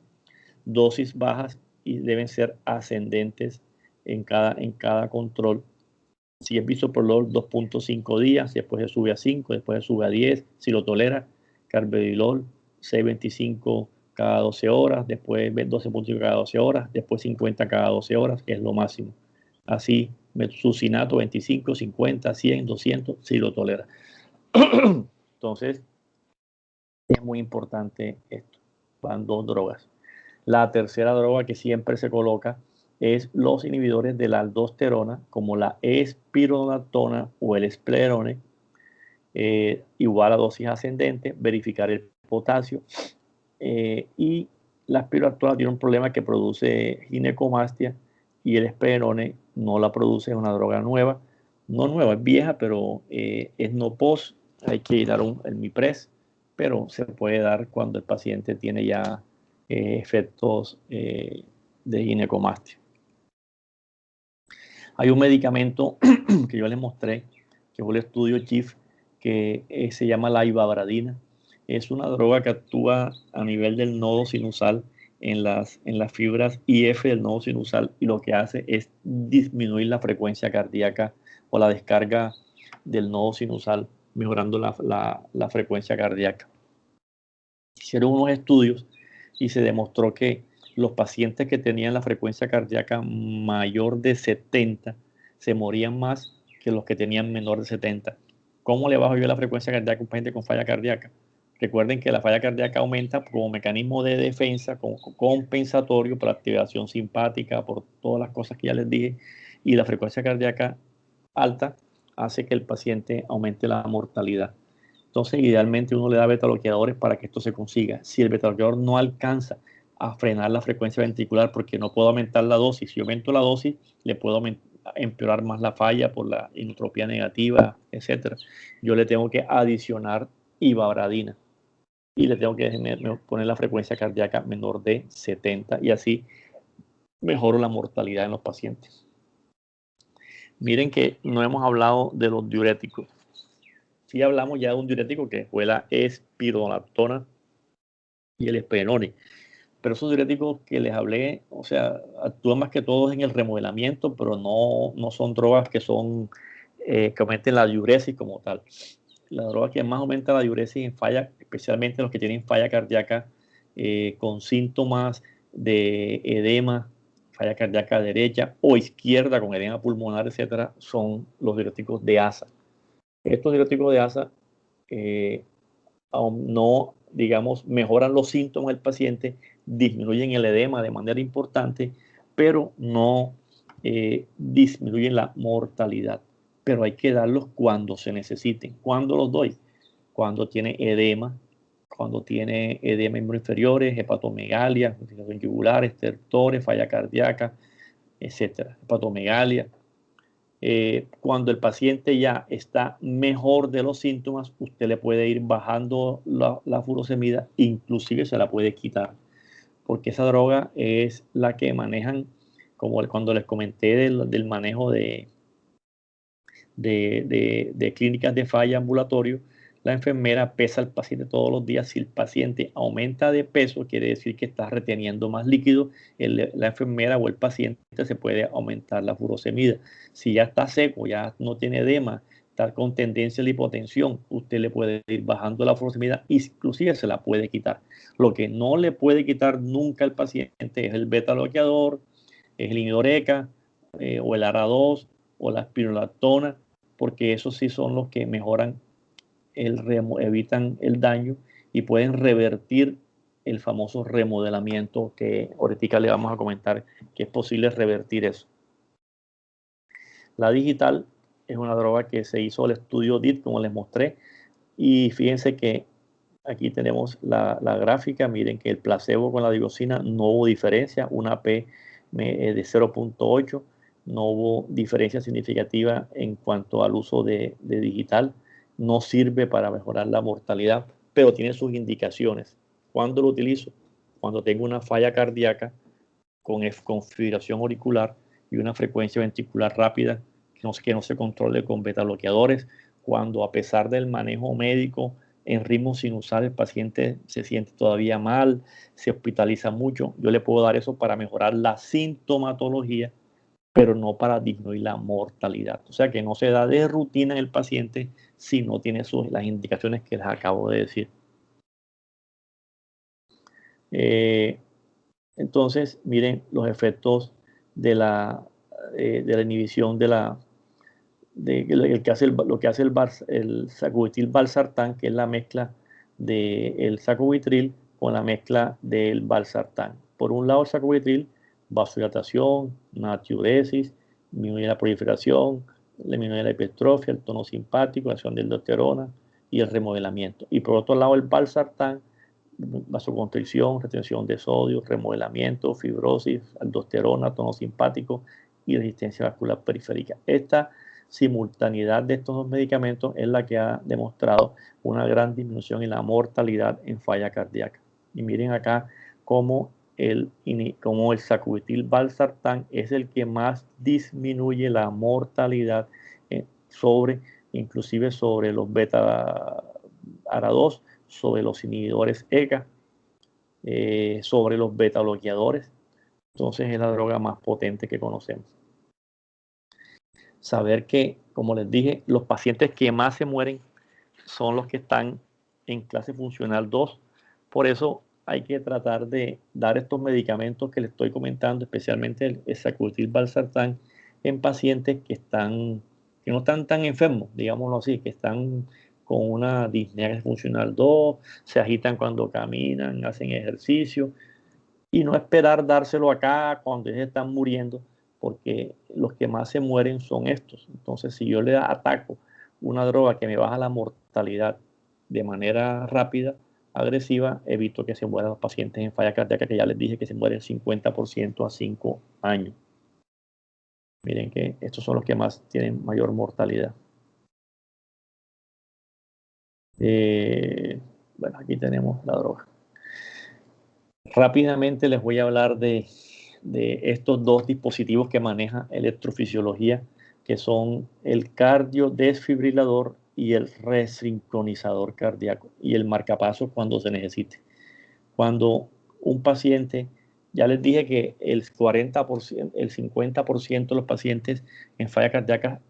Dosis bajas y deben ser ascendentes en cada control. Si es bisoprolol, 2.5 días, después se sube a 5, después se sube a 10, si lo tolera. Carvedilol, 6.25 cada 12 horas, después 12.5 cada 12 horas, después 50 cada 12 horas, que es lo máximo. Así, metsucinato 25, 50, 100, 200, si lo tolera. Entonces, es muy importante esto. Van dos drogas. La tercera droga que siempre se coloca es los inhibidores de la aldosterona, como la espironolactona o el esplerone, igual a dosis ascendente, verificar el potasio. Y la espironolactona tiene un problema que produce ginecomastia y el esplerone no la produce, es una droga nueva. No nueva, es vieja, pero es no post. Hay que dar el Mipres, pero se puede dar cuando el paciente tiene ya efectos de ginecomastia. Hay un medicamento que yo les mostré, que fue el estudio CHIF, que se llama la ivabradina. Es una droga que actúa a nivel del nodo sinusal en las fibras IF del nodo sinusal, y lo que hace es disminuir la frecuencia cardíaca o la descarga del nodo sinusal, mejorando la frecuencia cardíaca. Hicieron unos estudios y se demostró que los pacientes que tenían la frecuencia cardíaca mayor de 70 se morían más que los que tenían menor de 70. ¿Cómo le bajo yo la frecuencia cardíaca a un paciente con falla cardíaca? Recuerden que la falla cardíaca aumenta como mecanismo de defensa, como compensatorio por activación simpática, por todas las cosas que ya les dije, y la frecuencia cardíaca alta hace que el paciente aumente la mortalidad. Entonces, idealmente uno le da beta-bloqueadores para que esto se consiga. Si el beta-bloqueador no alcanza a frenar la frecuencia ventricular porque no puedo aumentar la dosis, si yo aumento la dosis, le puedo empeorar más la falla por la inotropía negativa, etc. Yo le tengo que adicionar ivabradina y le tengo que poner la frecuencia cardíaca menor de 70, y así mejoro la mortalidad en los pacientes. Miren que no hemos hablado de los diuréticos. Sí hablamos ya de un diurético que fue la espironolactona y el esplenol, pero esos diuréticos que les hablé, o sea, actúan más que todo en el remodelamiento, pero no son drogas que que aumenten la diuresis como tal. La droga que más aumenta la diuresis en falla, especialmente los que tienen falla cardíaca con síntomas de edema, falla cardíaca derecha o izquierda con edema pulmonar, etcétera, son los diuréticos de ASA. Estos diuréticos de ASA aún no, digamos, mejoran los síntomas del paciente, disminuyen el edema de manera importante, pero no disminuyen la mortalidad. Pero hay que darlos cuando se necesiten. ¿Cuándo los doy? Cuando tiene edema inferiores, hepatomegalia, yugular, estertores, falla cardíaca, etcétera, hepatomegalia. Cuando el paciente ya está mejor de los síntomas, usted le puede ir bajando la furosemida, inclusive se la puede quitar, porque esa droga es la que manejan, como cuando les comenté del manejo de clínicas de falla ambulatorio. La enfermera pesa al paciente todos los días. Si el paciente aumenta de peso, quiere decir que está reteniendo más líquido. La enfermera o el paciente se puede aumentar la furosemida. Si ya está seco, ya no tiene edema, está con tendencia a la hipotensión, usted le puede ir bajando la furosemida, inclusive se la puede quitar. Lo que no le puede quitar nunca al paciente es el beta-bloqueador, es el inhibidor ECA, o el ARA2 o la espironolactona, porque esos sí son los que mejoran evitan el daño y pueden revertir el famoso remodelamiento, que ahorita le vamos a comentar que es posible revertir eso. La digital es una droga que se hizo el estudio DIT, como les mostré, y fíjense que aquí tenemos la gráfica. Miren que el placebo con la digoxina no hubo diferencia, una P de 0.8, no hubo diferencia significativa en cuanto al uso de digital. No sirve para mejorar la mortalidad, pero tiene sus indicaciones. ¿Cuándo lo utilizo? Cuando tengo una falla cardíaca con fibrilación auricular y una frecuencia ventricular rápida que no se controle con beta bloqueadores, cuando a pesar del manejo médico en ritmo sinusal el paciente se siente todavía mal, se hospitaliza mucho. Yo le puedo dar eso para mejorar la sintomatología, pero no para disminuir la mortalidad. O sea que no se da de rutina en el paciente si no tiene las indicaciones que les acabo de decir. Entonces, miren los efectos de la inhibición lo que hace el sacubitril valsartán, que es la mezcla del sacubitril con la mezcla del valsartán. Por un lado, el sacubitril, vasodilatación, natriuresis, disminuye la proliferación, disminuye la hipertrofia, el tono simpático, la acción de aldosterona y el remodelamiento. Y por otro lado, el valsartán, vasoconstricción, retención de sodio, remodelamiento, fibrosis, aldosterona, tono simpático y resistencia vascular periférica. Esta simultaneidad de estos dos medicamentos es la que ha demostrado una gran disminución en la mortalidad en falla cardíaca. Y miren acá cómo el sacubitril valsartán es el que más disminuye la mortalidad inclusive sobre los beta ARA2, sobre los inhibidores ECA, sobre los beta bloqueadores. Entonces es la droga más potente que conocemos. Saber que, como les dije, los pacientes que más se mueren son los que están en clase funcional 2. Por eso hay que tratar de dar estos medicamentos que les estoy comentando, especialmente el sacubitril/valsartán, en pacientes que no están tan enfermos, digámoslo así, que están con una disnea funcional 2, se agitan cuando caminan, hacen ejercicio, y no esperar dárselo acá cuando ellos están muriendo, porque los que más se mueren son estos. Entonces, si yo le ataco una droga que me baja la mortalidad de manera rápida, agresiva, evito que se mueran los pacientes en falla cardíaca, que ya les dije que se mueren 50% a 5 años. Miren que estos son los que más tienen mayor mortalidad. Bueno, aquí tenemos la droga. Rápidamente les voy a hablar de estos dos dispositivos que maneja electrofisiología, que son el cardiodesfibrilador y el resincronizador cardíaco, y el marcapasos cuando se necesite. Cuando un paciente, ya les dije que el 40%, el 50% de los pacientes en falla cardíaca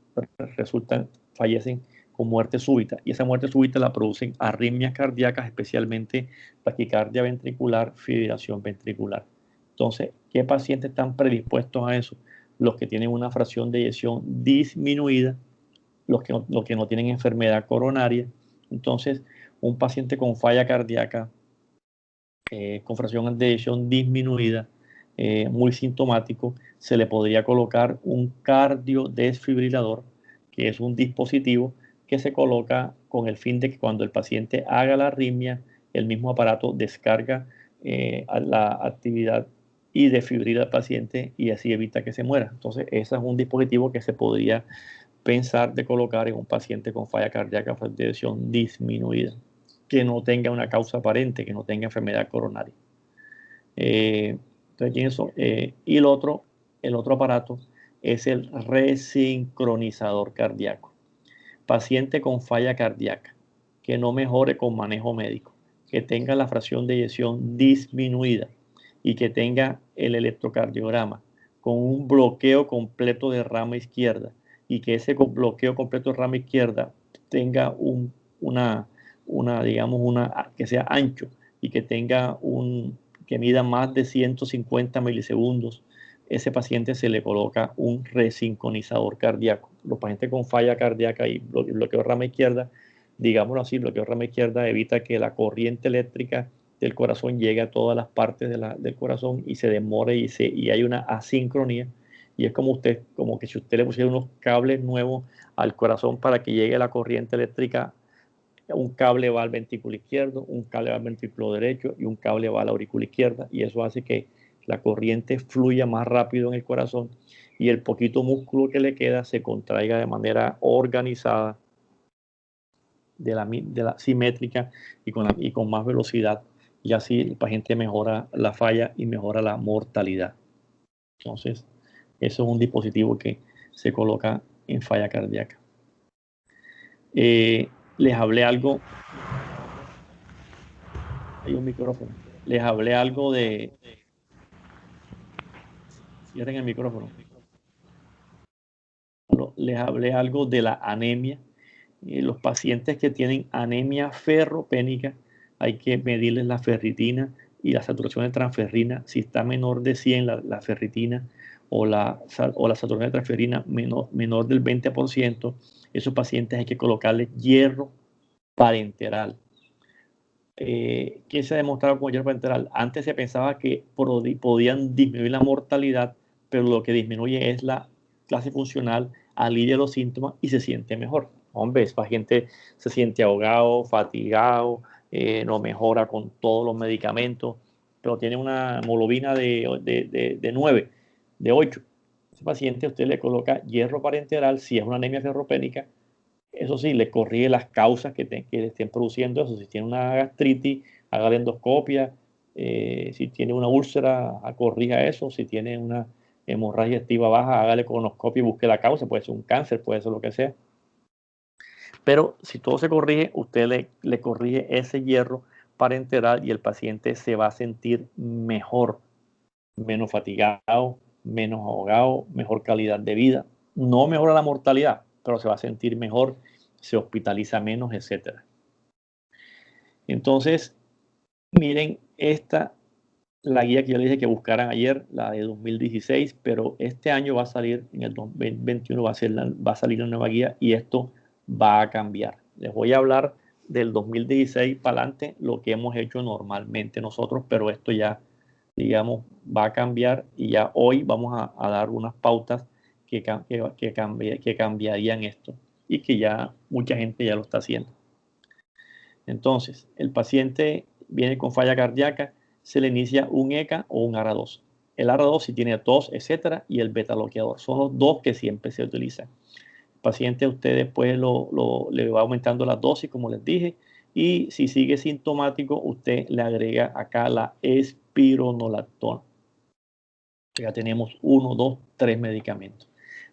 fallecen con muerte súbita, y esa muerte súbita la producen arritmias cardíacas, especialmente taquicardia ventricular, fibrilación ventricular. Entonces, ¿qué pacientes están predispuestos a eso? Los que tienen una fracción de eyección disminuida, los que no tienen enfermedad coronaria. Entonces, un paciente con falla cardíaca, con fracción de eyección disminuida, muy sintomático, se le podría colocar un cardiodesfibrilador, que es un dispositivo que se coloca con el fin de que cuando el paciente haga la arritmia, el mismo aparato descarga la actividad y desfibrila al paciente, y así evita que se muera. Entonces, ese es un dispositivo que se podría pensar de colocar en un paciente con falla cardíaca de eyección disminuida, que no tenga una causa aparente, que no tenga enfermedad coronaria. Entonces, y el otro aparato es el resincronizador cardíaco. Paciente con falla cardíaca, que no mejore con manejo médico, que tenga la fracción de eyección disminuida y que tenga el electrocardiograma con un bloqueo completo de rama izquierda, y que ese bloqueo completo de rama izquierda tenga que sea ancho, y que que mida más de 150 milisegundos. Ese paciente se le coloca un resincronizador cardíaco. Los pacientes con falla cardíaca y bloqueo de rama izquierda, digámoslo así, bloqueo de rama izquierda evita que la corriente eléctrica del corazón llegue a todas las partes del corazón y se demore, y hay una asincronía. Y es como que si usted le pusiera unos cables nuevos al corazón para que llegue la corriente eléctrica. Un cable va al ventrículo izquierdo, un cable va al ventrículo derecho y un cable va a la aurícula izquierda, y eso hace que la corriente fluya más rápido en el corazón y el poquito músculo que le queda se contraiga de manera organizada, de la simétrica, y con más velocidad, y así el paciente mejora la falla y mejora la mortalidad. Entonces, eso es un dispositivo que se coloca en falla cardíaca. Les hablé algo. Hay un micrófono. Les hablé algo de. Cierren el micrófono. Les hablé algo de la anemia. Los pacientes que tienen anemia ferropénica, hay que medirles la ferritina y la saturación de transferrina. Si está menor de 100 la ferritina, o la saturación de transferrina menor del 20%, esos pacientes hay que colocarles hierro parenteral. ¿Qué se ha demostrado con hierro parenteral? Antes se pensaba que podían disminuir la mortalidad, pero lo que disminuye es la clase funcional, alivia los síntomas y se siente mejor. Hombre, ese paciente se siente ahogado, fatigado, no mejora con todos los medicamentos, pero tiene una hemoglobina de 9, de 8. Ese paciente usted le coloca hierro parenteral si es una anemia ferropénica. Eso sí, le corrige las causas que le estén produciendo eso. Si tiene una gastritis, haga la endoscopia. Si tiene una úlcera, corrija eso. Si tiene una hemorragia activa baja, hágale colonoscopia y busque la causa. Puede ser un cáncer, puede ser lo que sea. Pero si todo se corrige, usted le corrige ese hierro parenteral y el paciente se va a sentir mejor, menos fatigado, menos ahogado, mejor calidad de vida. No mejora la mortalidad, pero se va a sentir mejor, se hospitaliza menos, etc. Entonces, miren la guía que yo les dije que buscaran ayer, la de 2016, pero este año va a salir, en el 2021 va a salir la nueva guía y esto va a cambiar. Les voy a hablar del 2016 para adelante, lo que hemos hecho normalmente nosotros, pero esto ya, digamos, va a cambiar y ya hoy vamos a dar unas pautas que cambiarían esto y que ya mucha gente ya lo está haciendo. Entonces, el paciente viene con falla cardíaca, se le inicia un ECA o un ARA2. El ARA2 si tiene tos, etcétera, y el beta bloqueador. Son los dos que siempre se utilizan. El paciente a usted después le va aumentando la dosis, como les dije, y si sigue sintomático, usted le agrega acá la espironolactona. Ya tenemos 1, 2, 3 medicamentos.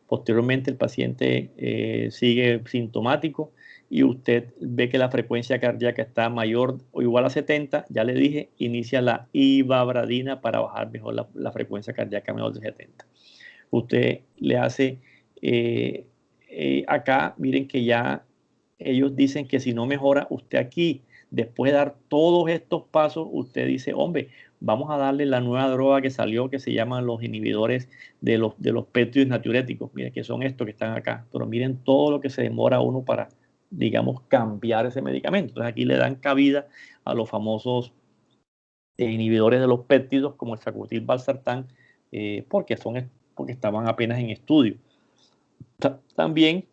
Posteriormente el paciente sigue sintomático y usted ve que la frecuencia cardíaca está mayor o igual a 70, ya le dije, inicia la ivabradina para bajar mejor la frecuencia cardíaca menor de 70. Usted le hace, acá, miren que ya ellos dicen que si no mejora, usted aquí, después de dar todos estos pasos, usted dice, hombre, vamos a darle la nueva droga que salió, que se llaman los inhibidores de los péptidos natriuréticos. Miren, que son estos que están acá. Pero miren todo lo que se demora uno para, digamos, cambiar ese medicamento. Entonces aquí le dan cabida a los famosos inhibidores de los péptidos, como el sacubitril/valsartán, porque estaban apenas en estudio. También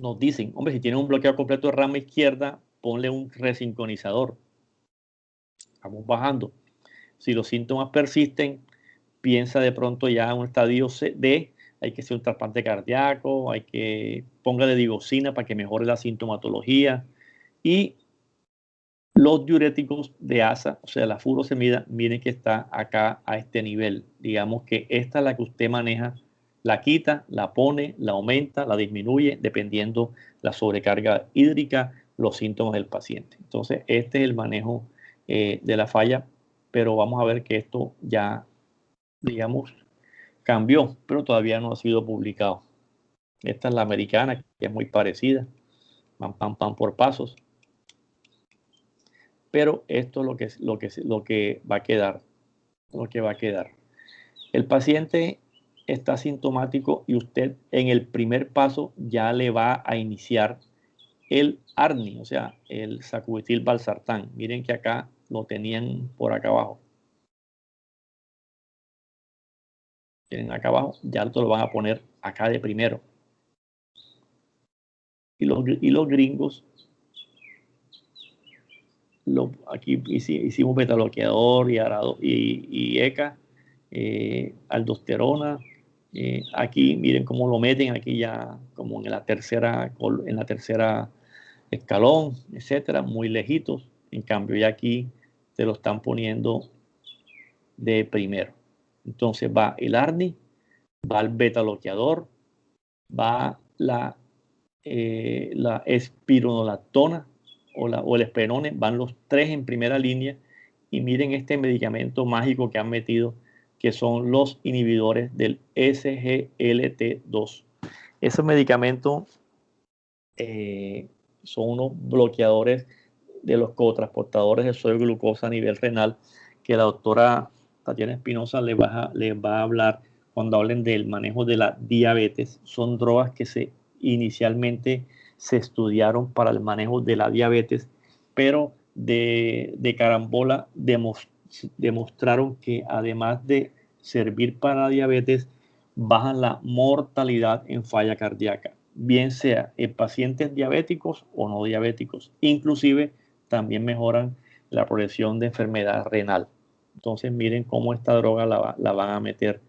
nos dicen, hombre, si tiene un bloqueo completo de rama izquierda, ponle un resincronizador. Vamos bajando. Si los síntomas persisten, piensa de pronto ya en un estadio D, hay que hacer un trasplante cardíaco, hay que póngale digoxina para que mejore la sintomatología. Y los diuréticos de ASA, o sea, la furosemida, miren que está acá a este nivel. Digamos que esta es la que usted maneja, la quita, la pone, la aumenta, la disminuye, dependiendo la sobrecarga hídrica, los síntomas del paciente. Entonces, este es el manejo de la falla, pero vamos a ver que esto ya, digamos, cambió, pero todavía no ha sido publicado. Esta es la americana, que es muy parecida, pam, por pasos. Pero esto es lo que va a quedar, El paciente está sintomático y usted en el primer paso ya le va a iniciar el ARNI, o sea, el sacubitril/valsartán. Miren que acá lo tenían por acá abajo. Tienen acá abajo, ya lo van a poner acá de primero. Y los gringos, aquí hicimos beta bloqueador y ECA, aldosterona. Aquí miren cómo lo meten, aquí ya como en la tercera escalón, etcétera, muy lejitos. En cambio, ya aquí se lo están poniendo de primero. Entonces va el ARNI, va el beta bloqueador, va la espironolactona o el esperone, van los tres en primera línea. Y miren este medicamento mágico que han metido, que son los inhibidores del SGLT2. Esos medicamentos son unos bloqueadores de los cotransportadores de sodio glucosa a nivel renal, que la doctora Tatiana Espinosa les va a hablar cuando hablen del manejo de la diabetes. Son drogas que inicialmente se estudiaron para el manejo de la diabetes, pero de carambola demostraron que además de servir para la diabetes, bajan la mortalidad en falla cardíaca, bien sea en pacientes diabéticos o no diabéticos. Inclusive también mejoran la progresión de enfermedad renal. Entonces miren cómo esta droga la van a meter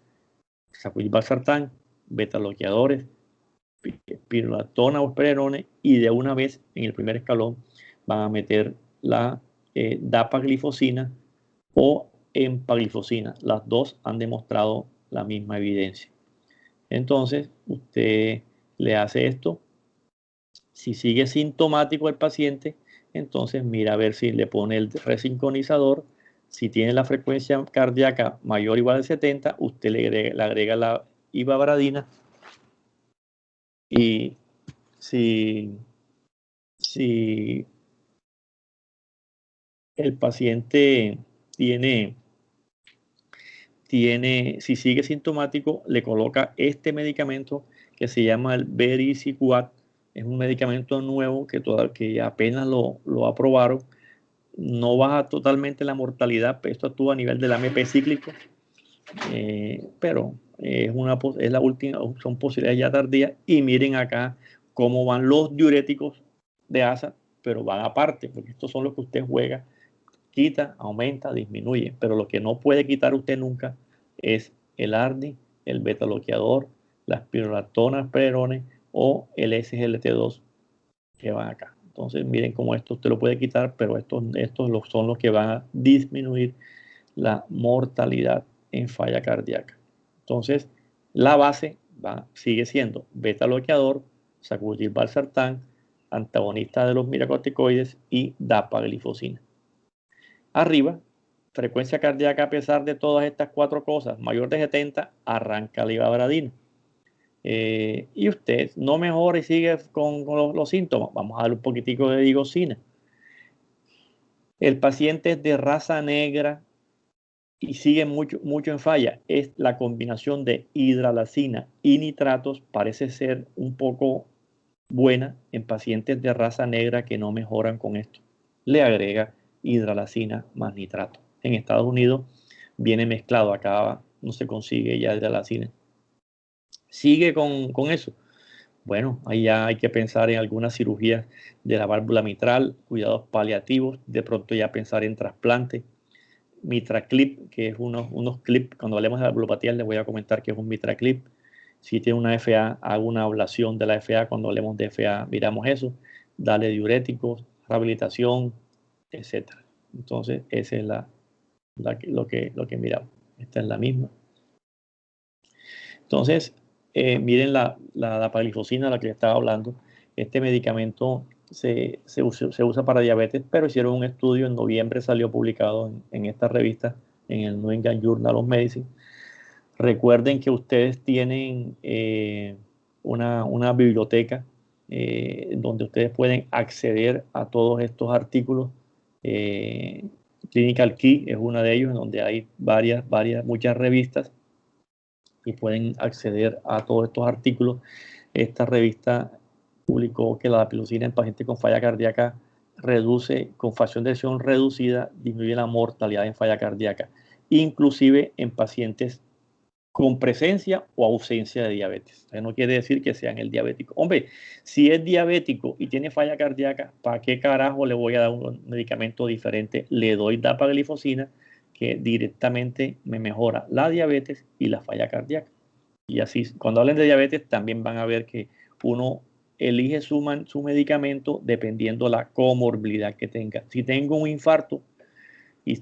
sacubitril/valsartán, beta bloqueadores, spironolactona o esperone, y de una vez en el primer escalón van a meter la dapaglifosina o empaglifosina. Las dos han demostrado la misma evidencia. Entonces, usted le hace esto, Si sigue sintomático el paciente, entonces mira a ver si le pone el resincronizador. Si tiene la frecuencia cardíaca mayor o igual a 70, usted le agrega la ivabradina. Y si el paciente si sigue sintomático, le coloca este medicamento que se llama el Vericiquat. Es un medicamento nuevo que apenas lo aprobaron. No baja totalmente la mortalidad, esto actúa a nivel del AMP cíclico, pero es la última, son posibilidades ya tardías. Y miren acá cómo van los diuréticos de ASA, pero van aparte, porque estos son los que usted juega, quita, aumenta, disminuye, pero lo que no puede quitar usted nunca es el ARNI, el beta-bloqueador, las spironolactonas, prerones o el SGLT2 que van acá. Entonces miren cómo esto usted lo puede quitar, pero estos son los que van a disminuir la mortalidad en falla cardíaca. Entonces la base sigue siendo beta-bloqueador, sacubitril/valsartán, antagonista de los miracorticoides y dapaglifosina. Arriba, frecuencia cardíaca a pesar de todas estas cuatro cosas, mayor de 70, arranca la ivabradina. Y usted no mejora y sigue con los síntomas, vamos a darle un poquitico de digoxina. El paciente es de raza negra y sigue mucho en falla. Es la combinación de hidralazina y nitratos, parece ser un poco buena en pacientes de raza negra que no mejoran con esto. Le agrega hidralazina más nitrato. En Estados Unidos viene mezclado, acá no se consigue ya hidralazina. Sigue con eso. Bueno, ahí ya hay que pensar en alguna cirugía de la válvula mitral, cuidados paliativos, de pronto ya pensar en trasplante. MitraClip, que es unos clips, cuando hablemos de valvulopatía les voy a comentar que es un MitraClip. Si tiene una FA, hago una ablación de la FA, cuando hablemos de FA miramos eso, dale diuréticos, rehabilitación, etc. Entonces, esa es lo que miramos. Esta es la misma. Entonces, miren la dapaglifosina, la que les estaba hablando. Este medicamento se usa para diabetes, pero hicieron un estudio en noviembre, salió publicado en esta revista, en el New England Journal of Medicine. Recuerden que ustedes tienen una biblioteca donde ustedes pueden acceder a todos estos artículos. Clinical Key es una de ellos, en donde hay muchas revistas y pueden acceder a todos estos artículos. Esta revista publicó que la dapaglifosina en pacientes con falla cardíaca reduce, con fracción de eyección reducida, disminuye la mortalidad en falla cardíaca, inclusive en pacientes con presencia o ausencia de diabetes. Eso no quiere decir que sean el diabético. Hombre, si es diabético y tiene falla cardíaca, ¿para qué carajo le voy a dar un medicamento diferente? Le doy dapaglifosina, que directamente me mejora la diabetes y la falla cardíaca. Y así, cuando hablen de diabetes, también van a ver que uno elige su medicamento dependiendo la comorbilidad que tenga. Si tengo un infarto y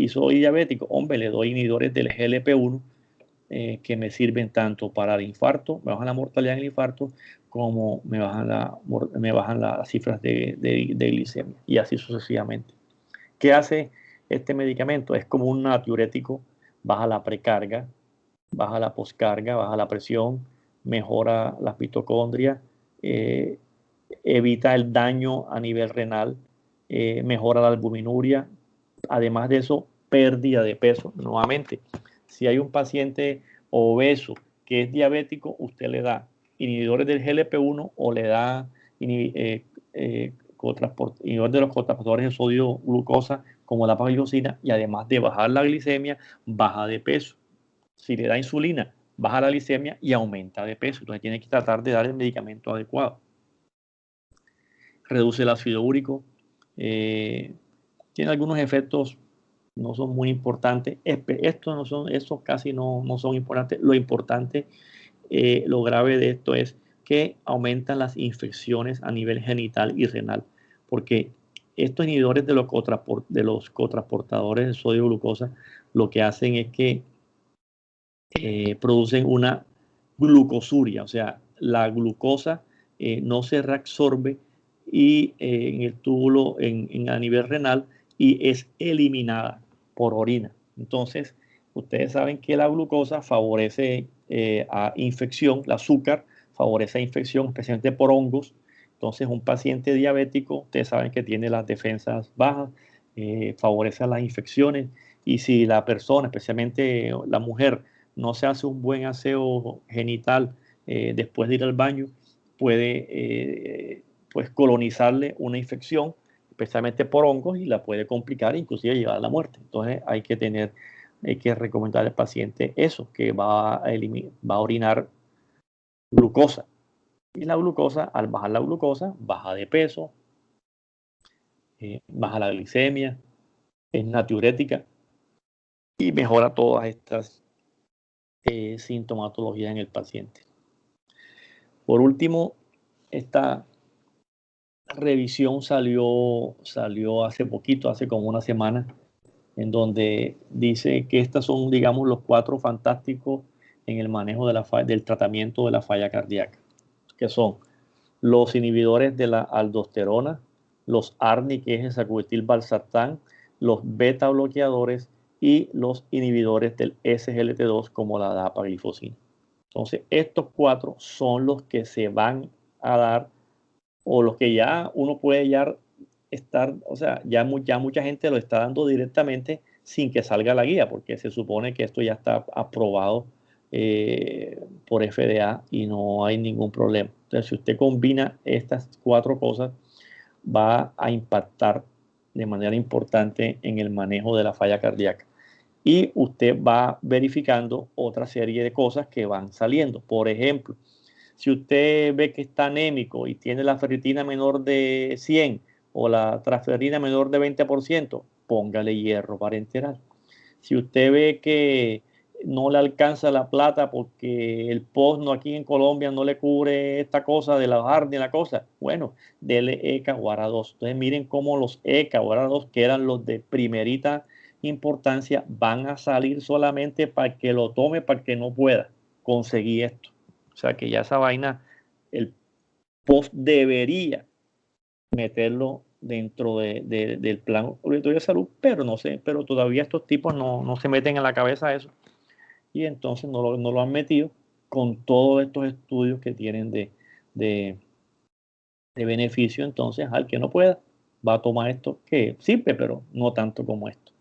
soy diabético, hombre, le doy inhibidores del GLP-1 que me sirven tanto para el infarto, me bajan la mortalidad en el infarto, como me bajan las cifras de glicemia, y así sucesivamente. ¿Qué hace este medicamento? Es como un diurético, baja la precarga, baja la poscarga, baja la presión, mejora las mitocondrias, evita el daño a nivel renal, mejora la albuminuria. Además de eso, pérdida de peso. Nuevamente, si hay un paciente obeso que es diabético, usted le da inhibidores del GLP-1 o le da inhibidores de los cotransportadores de sodio glucosa como la dapaglifosina, y además de bajar la glicemia, baja de peso. Si le da insulina, baja la glicemia y aumenta de peso. Entonces tiene que tratar de dar el medicamento adecuado. Reduce el ácido úrico. Tiene algunos efectos, no son muy importantes. Estos casi no son importantes. Lo importante, lo grave de esto es que aumentan las infecciones a nivel genital y renal, porque estos inhibidores de los cotransportadores de sodio glucosa lo que hacen es que producen una glucosuria, o sea, la glucosa no se reabsorbe y en el túbulo a nivel renal y es eliminada por orina. Entonces, ustedes saben que la glucosa favorece a infección, el azúcar favorece a infección, especialmente por hongos. Entonces, un paciente diabético, ustedes saben que tiene las defensas bajas, favorece a las infecciones. Y si la persona, especialmente la mujer, no se hace un buen aseo genital después de ir al baño, puede pues colonizarle una infección, especialmente por hongos, y la puede complicar, inclusive llevar a la muerte. Entonces hay que recomendar al paciente eso, que va a orinar glucosa. Y la glucosa, al bajar la glucosa, baja de peso, baja la glicemia, es natriurética y mejora todas estas sintomatologías en el paciente. Por último, esta revisión salió hace poquito, hace como una semana, en donde dice que estas son, digamos, los 4 fantásticos en el manejo del tratamiento de la falla cardíaca, que son los inhibidores de la aldosterona, los ARNI, que es el sacubitril/valsartán, los beta bloqueadores y los inhibidores del SGLT2 como la dapaglifosina. Entonces, estos 4 son los que se van a dar o los que ya uno puede ya estar, o sea, ya mucha gente lo está dando directamente sin que salga la guía, porque se supone que esto ya está aprobado por FDA y no hay ningún problema. Entonces, si usted combina estas 4 cosas, va a impactar de manera importante en el manejo de la falla cardíaca. Y usted va verificando otra serie de cosas que van saliendo. Por ejemplo, si usted ve que está anémico y tiene la ferritina menor de 100 o la transferrina menor de 20%, póngale hierro parenteral. Si usted ve que no le alcanza la plata porque el POSNO aquí en Colombia no le cubre esta cosa de la HARD y la cosa, bueno, dele ECA o ARA2. Entonces miren cómo los ECA o ARA2, que eran los de primerita importancia, van a salir solamente para que lo tome, para que no pueda conseguir esto. O sea que ya esa vaina, el POS debería meterlo dentro del plan obligatorio de salud, pero no sé, pero todavía estos tipos no se meten en la cabeza eso y entonces no lo han metido con todos estos estudios que tienen de beneficio. Entonces, al que no pueda, va a tomar esto que sirve, pero no tanto como esto.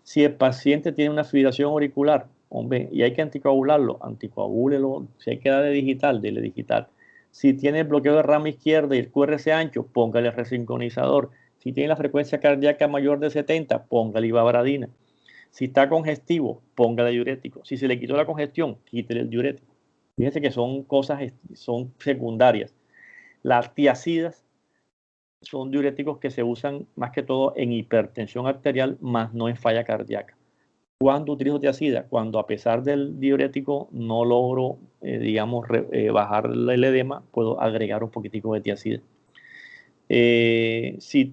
Si el paciente tiene una fibrilación auricular, hombre, y hay que anticoagularlo, anticoagúlelo. Si hay que darle digital, dele digital. Si tiene bloqueo de rama izquierda y el QRS ancho, póngale resincronizador. Si tiene la frecuencia cardíaca mayor de 70, póngale ivabradina. Si está congestivo, póngale diurético. Si se le quitó la congestión, quítele el diurético. Fíjense que son cosas, son secundarias. Las tiacidas son diuréticos que se usan más que todo en hipertensión arterial, más no en falla cardíaca. ¿Cuándo utilizo tiacida? Cuando a pesar del diurético no logro, digamos, bajar el edema, puedo agregar un poquitico de tiacida. Si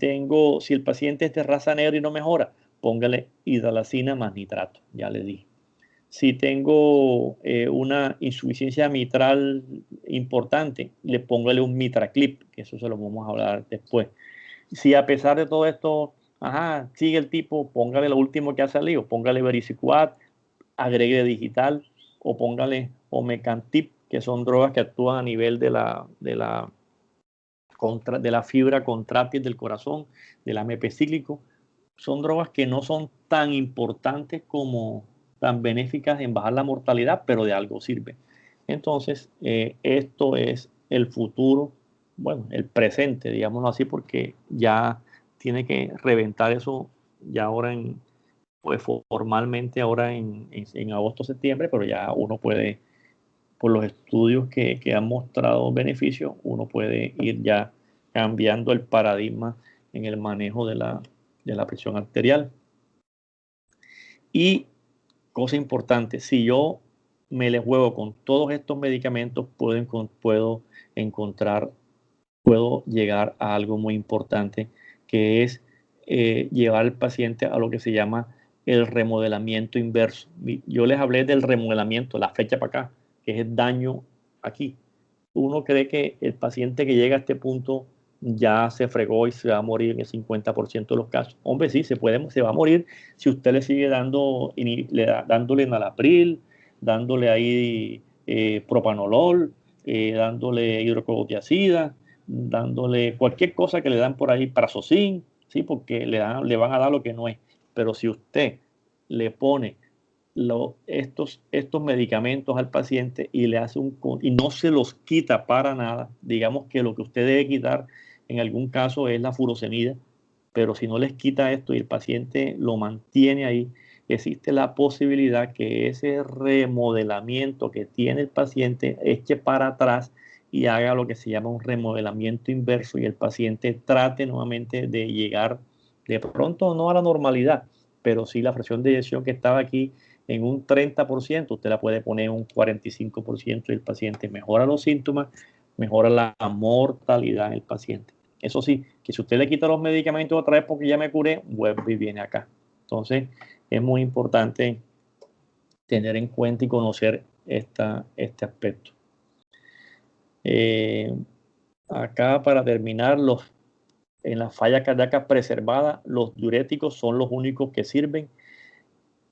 el paciente es de raza negra y no mejora, póngale hidrolazina más nitrato, ya le dije. Si tengo una insuficiencia mitral importante, le póngale un mitraclip, que eso se lo vamos a hablar después. Si a pesar de todo esto, sigue el tipo, póngale lo último que ha salido, póngale Vericiquat, agregue digital o póngale Omecantip, que son drogas que actúan a nivel de la fibra contráctil del corazón, del AMP cíclico. Son drogas que no son tan importantes como tan benéficas en bajar la mortalidad, pero de algo sirve. Entonces, esto es el futuro, bueno, el presente, digámoslo así, porque ya tiene que reventar eso ya ahora pues formalmente ahora en agosto, septiembre, pero ya uno puede, por los estudios que han mostrado beneficios, uno puede ir ya cambiando el paradigma en el manejo de la presión arterial. Y cosa importante, si yo me le juego con todos estos medicamentos, puedo llegar a algo muy importante, que es llevar al paciente a lo que se llama el remodelamiento inverso. Yo les hablé del remodelamiento, la fecha para acá, que es el daño aquí. uno cree que el paciente que llega a este punto ya se fregó y se va a morir en el 50% de los casos. Hombre, sí, se va a morir si usted le sigue dándole enalapril, dándole ahí propanolol, dándole hidroclorotiazida, dándole cualquier cosa que le dan por ahí, prazosín, ¿sí? Porque le van a dar lo que no es. Pero si usted le pone estos medicamentos al paciente y le hace y no se los quita para nada, digamos que lo que usted debe quitar en algún caso es la furosemida, pero si no les quita esto y el paciente lo mantiene ahí, existe la posibilidad que ese remodelamiento que tiene el paciente eche para atrás y haga lo que se llama un remodelamiento inverso y el paciente trate nuevamente de llegar de pronto no a la normalidad, pero sí la fracción de eyección que estaba aquí en un 30%, usted la puede poner en un 45% y el paciente mejora los síntomas, mejora la mortalidad en el paciente. Eso sí, que si usted le quita los medicamentos otra vez porque ya me curé, vuelve y viene acá. Entonces, es muy importante tener en cuenta y conocer este aspecto. Acá, para terminar, en la falla cardíaca preservada, los diuréticos son los únicos que sirven.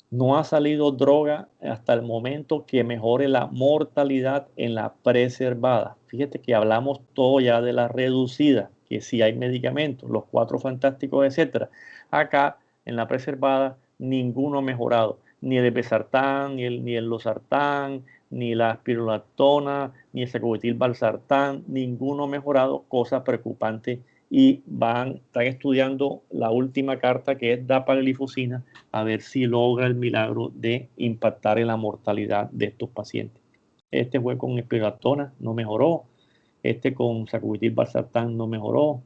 No ha salido droga hasta el momento que mejore la mortalidad en la preservada. Fíjate que hablamos todo ya de la reducida, que sí hay medicamentos, los 4 fantásticos, etcétera. Acá, en la preservada, ninguno ha mejorado. Ni el Irbesartán, ni el losartán, ni la espirulactona, ni el sacubitril/valsartán, ninguno ha mejorado, cosa preocupante. Y están estudiando la última carta, que es dapaglifosina, a ver si logra el milagro de impactar en la mortalidad de estos pacientes. Este fue con espirulactona, no mejoró. Este con sacubitril/valsartán no mejoró.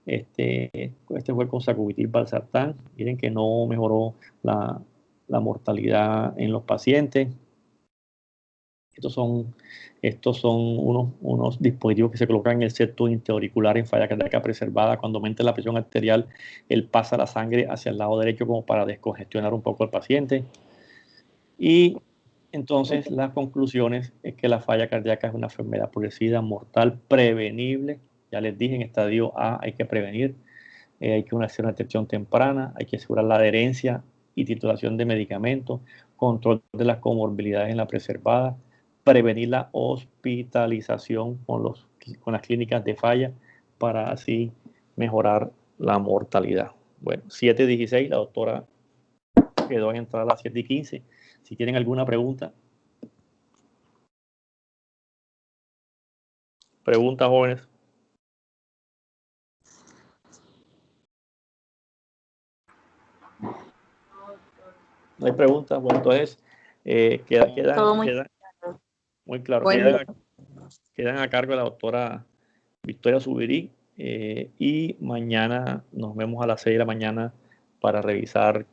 Este fue con sacubitril/valsartán. Miren que no mejoró la mortalidad en los pacientes. Estos son unos dispositivos que se colocan en el septo interauricular en falla cardíaca preservada. Cuando aumenta la presión arterial, él pasa la sangre hacia el lado derecho como para descongestionar un poco al paciente. Y entonces las conclusiones es que la falla cardíaca es una enfermedad progresiva, mortal, prevenible. Ya les dije, en estadio A hay que prevenir, hay que hacer una detección temprana, hay que asegurar la adherencia y titulación de medicamentos, control de las comorbilidades en la preservada, prevenir la hospitalización con las clínicas de falla para así mejorar la mortalidad. Bueno, 7:16, la doctora quedó en entrar a las 7:15. Si tienen alguna pregunta. Preguntas, jóvenes. No hay preguntas. Bueno, entonces quedan muy claro. Quedan a cargo de la doctora Victoria Zubirí, y mañana nos vemos a las 6 de la mañana para revisar